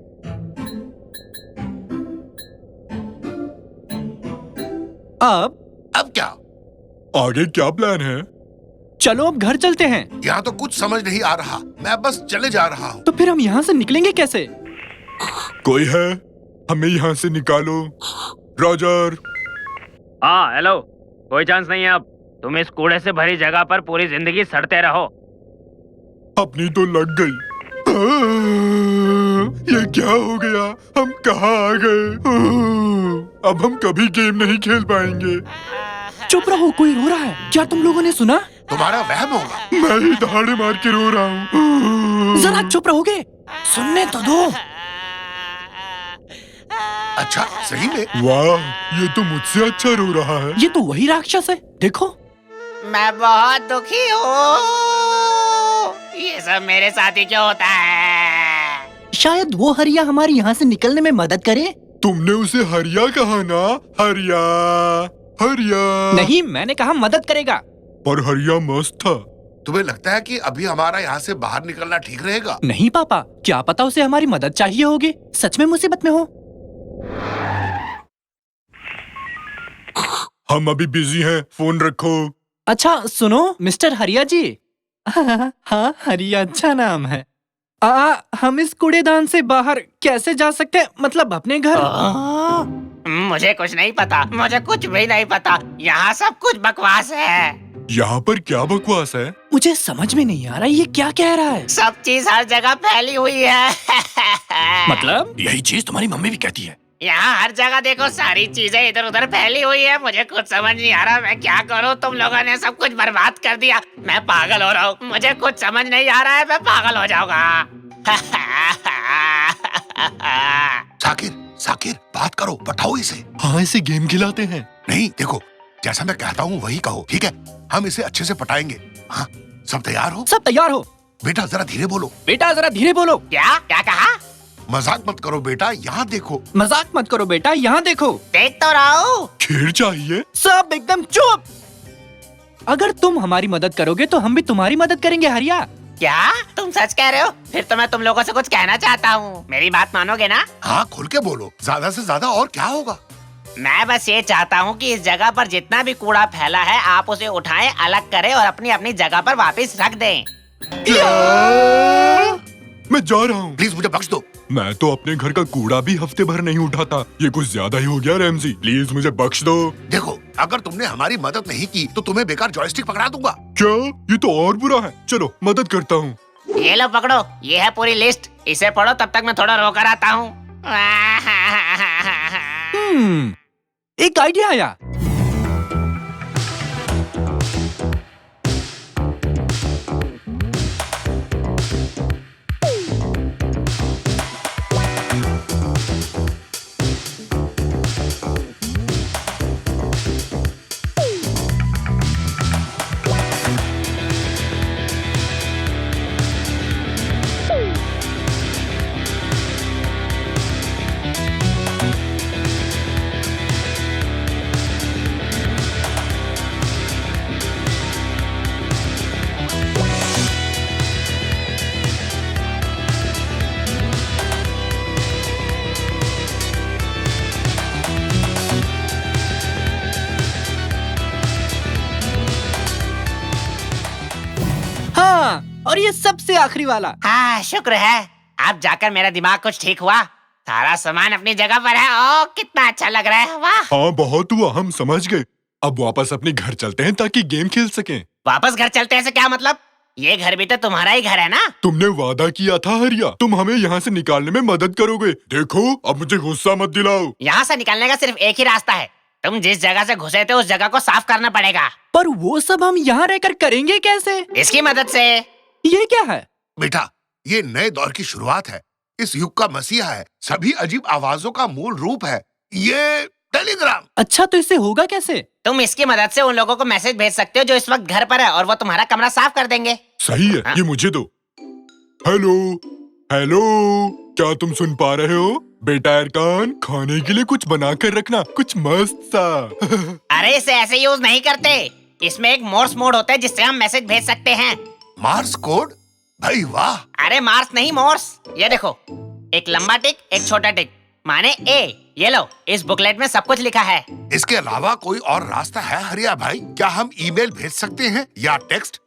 अब क्या? आगे क्या प्लान है? चलो अब घर चलते हैं। यहाँ तो कुछ समझ नहीं आ रहा, मैं बस चले जा रहा हूँ। तो फिर हम यहाँ से निकलेंगे कैसे? कोई है? हमें यहाँ से निकालो। रॉजर। हाँ हेलो, कोई चांस नहीं है अब। तुम इस कूड़े से भरी जगह पर पूरी जिंदगी सड़ते रहो। अपनी तो लग गई। ये क्या हो गया? हम कहाँ आ गए? अब हम कभी गेम नहीं खेल पाएंगे। चुप रहो, कोई रो रहा है। क्या तुम लोगों ने सुना? तुम्हारा वहम होगा। मैं ही दहाड़े मार के रो रहा हूँ। जरा चुप रहोगे? सुनने तो दो। अच्छा सही में? वाह, ये तो मुझसे अच्छा रो रहा है। ये तो वही राक्षस है, देखो। मैं बहुत दुखी हूँ। ये सब मेरे साथ ही क्यों होता है? शायद वो हरिया हमारी यहाँ से निकलने में मदद करे। तुमने उसे हरिया कहा ना? हरिया हरिया नहीं, मैंने कहा मदद करेगा। पर हरिया मस्त था। तुम्हें लगता है कि अभी हमारा यहाँ से बाहर निकलना ठीक रहेगा? नहीं पापा, क्या पता उसे हमारी मदद चाहिए होगी। सच में मुसीबत में हो। हम अभी बिजी हैं, फोन रखो। अच्छा सुनो मिस्टर हरिया जी। हाँ हरिया अच्छा नाम है। हम इस कूड़ेदान से बाहर कैसे जा सकते हैं? मतलब अपने घर? मुझे कुछ नहीं पता, मुझे कुछ भी नहीं पता। यहाँ सब कुछ बकवास है। यहाँ पर क्या बकवास है? मुझे समझ में नहीं आ रहा ये क्या कह रहा है। सब चीज हर जगह फैली हुई है। मतलब? यही चीज तुम्हारी मम्मी भी कहती है। यहाँ हर जगह देखो, सारी चीजें इधर उधर फैली हुई है। मुझे कुछ समझ नहीं आ रहा, मैं क्या करूँ? तुम लोगों ने सब कुछ बर्बाद कर दिया। मैं पागल हो रहा हूँ, मुझे कुछ समझ नहीं आ रहा है, मैं पागल हो जाऊंगा। शाकिर शाकिर बात करो, बताओ इसे। हाँ, इसे गेम खिलाते हैं। नहीं देखो, जैसा मैं कहता हूँ वही कहो, ठीक है? हम इसे अच्छे से पटाएंगे। हाँ, सब तैयार हो? सब तैयार हो। बेटा जरा धीरे बोलो। बेटा जरा धीरे बोलो। क्या क्या कहा? मजाक मत करो बेटा, यहाँ देखो। मजाक मत करो बेटा, यहाँ देखो। देख तो रहा हूँ। खेल चाहिए। सब एकदम चुप। अगर तुम हमारी मदद करोगे तो हम भी तुम्हारी मदद करेंगे हरिया। क्या तुम सच कह रहे हो? फिर तो मैं तुम लोगों से कुछ कहना चाहता हूँ, मेरी बात मानोगे ना? हाँ खुल के बोलो, ज्यादा से ज्यादा और क्या होगा? मैं बस ये चाहता हूँ कि इस जगह पर जितना भी कूड़ा फैला है आप उसे उठाएं, अलग करें और अपनी अपनी जगह पर वापस रख दें। मैं जा रहा हूँ। प्लीज मुझे बख्श दो। मैं तो अपने घर का कूड़ा भी हफ्ते भर नहीं उठाता। ये कुछ ज्यादा ही हो गया रैमजी, प्लीज मुझे बख्श दो। देखो, अगर तुमने हमारी मदद नहीं की तो तुम्हें बेकार जॉयस्टिक पकड़ा दूंगा। क्या? ये तो और बुरा है। चलो मदद करता हूँ। ये लो पकड़ो, ये है पूरी लिस्ट। इसे पढ़ो, तब तक मैं थोड़ा रोकर आता हूँ। एक आइडिया आया। और ये सबसे आखिरी वाला। हाँ शुक्र है, अब जाकर मेरा दिमाग कुछ ठीक हुआ। सारा सामान अपनी जगह पर है। ओ कितना अच्छा लग रहा है। वाह। हाँ बहुत हुआ, हम समझ गए। अब वापस अपने घर चलते हैं ताकि गेम खेल सकें। वापस घर चलते हैं से क्या मतलब? ये घर भी तो तुम्हारा ही घर है ना? तुमने वादा किया था हरिया, तुम हमें यहाँ से निकालने में मदद करोगे। देखो अब मुझे गुस्सा मत दिलाओ। यहाँ से निकलने का सिर्फ एक ही रास्ता है। तुम जिस जगह से घुसे थे उस जगह को साफ करना पड़ेगा। पर वो सब हम यहाँ रहकर करेंगे कैसे? इसकी मदद से। ये क्या है? बेटा, ये नए दौर की शुरुआत है। इस युग का मसीहा है। सभी अजीब आवाजों का मूल रूप है ये टेलीग्राम। अच्छा तो इससे होगा कैसे? तुम इसकी मदद से उन लोगों को मैसेज भेज सकते हो जो इस वक्त घर पर है, और वो तुम्हारा कमरा साफ कर देंगे। सही है, ये मुझे दो। हेलो हेलो, क्या तुम सुन पा रहे हो? बेटा अरकान, खाने के लिए कुछ बना कर रखना, कुछ मस्त सा। अरे इसे ऐसे यूज नहीं करते, इसमें एक मोर्स मोड होता है जिससे हम मैसेज भेज सकते हैं। Mars code? भाई वाह। अरे मार्स नहीं, मोर्स। ये देखो, एक लंबा टिक, एक छोटा टिक, माने ए। ये लो, इस बुकलेट में सब कुछ लिखा है। इसके अलावा कोई और रास्ता है हरिया भाई? क्या हम ईमेल भेज सकते हैं या टेक्स्ट?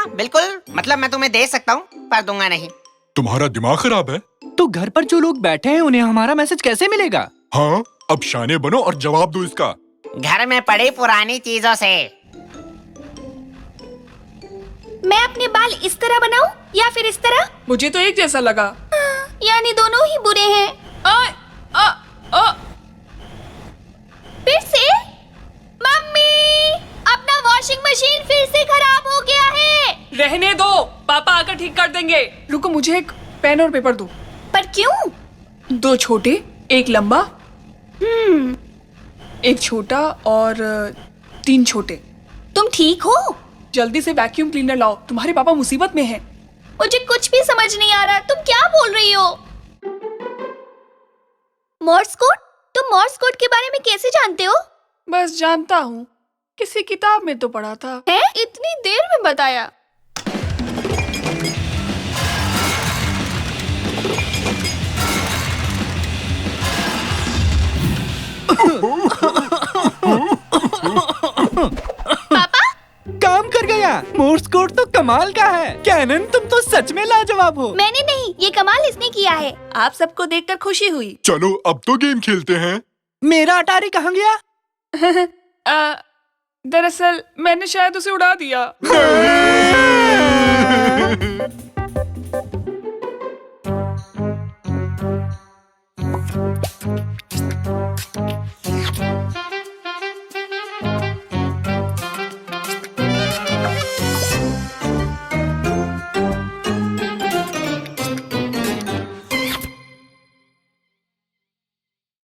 बिल्कुल, मतलब मैं तुम्हें दे सकता हूँ, पर दूंगा नहीं। तुम्हारा दिमाग खराब है? तो घर पर जो लोग बैठे हैं उन्हें हमारा मैसेज कैसे मिलेगा? हाँ, अब शाने बनो और जवाब दो इसका। घर में पड़ी पुरानी चीजों से। मैं अपने बाल इस तरह बनाऊं या फिर इस तरह? मुझे तो एक जैसा लगा। यानी दोनों ही बुरे हैं। फिर से? मम्मी, अपना वॉशिंग मशीन फिर से खराब हो गया है। रहने दो, पापा आकर ठीक कर देंगे। रुको, मुझे एक पेन और पेपर दो। पर क्यों? 2 छोटे, एक लंबा, एक छोटा और 3 छोटे। तुम ठीक हो? जल्दी से वैक्यूम क्लीनर लाओ, तुम्हारे पापा मुसीबत में हैं। मुझे कुछ भी समझ नहीं आ रहा, तुम क्या बोल रही हो? Morse code? तुम मोर्स कोड के बारे में कैसे जानते हो? बस जानता हूँ, किसी किताब में तो पढ़ा था। है? इतनी देर में बताया। पापा? काम कर गया। मोर्स कोड तो कमाल का है। कैनन, तुम तो सच में लाजवाब हो। मैंने नहीं, ये कमाल इसने किया है। आप सबको देखकर खुशी हुई। चलो अब तो गेम खेलते हैं। मेरा अटारी कहाँ गया? दरअसल मैंने शायद उसे उड़ा दिया।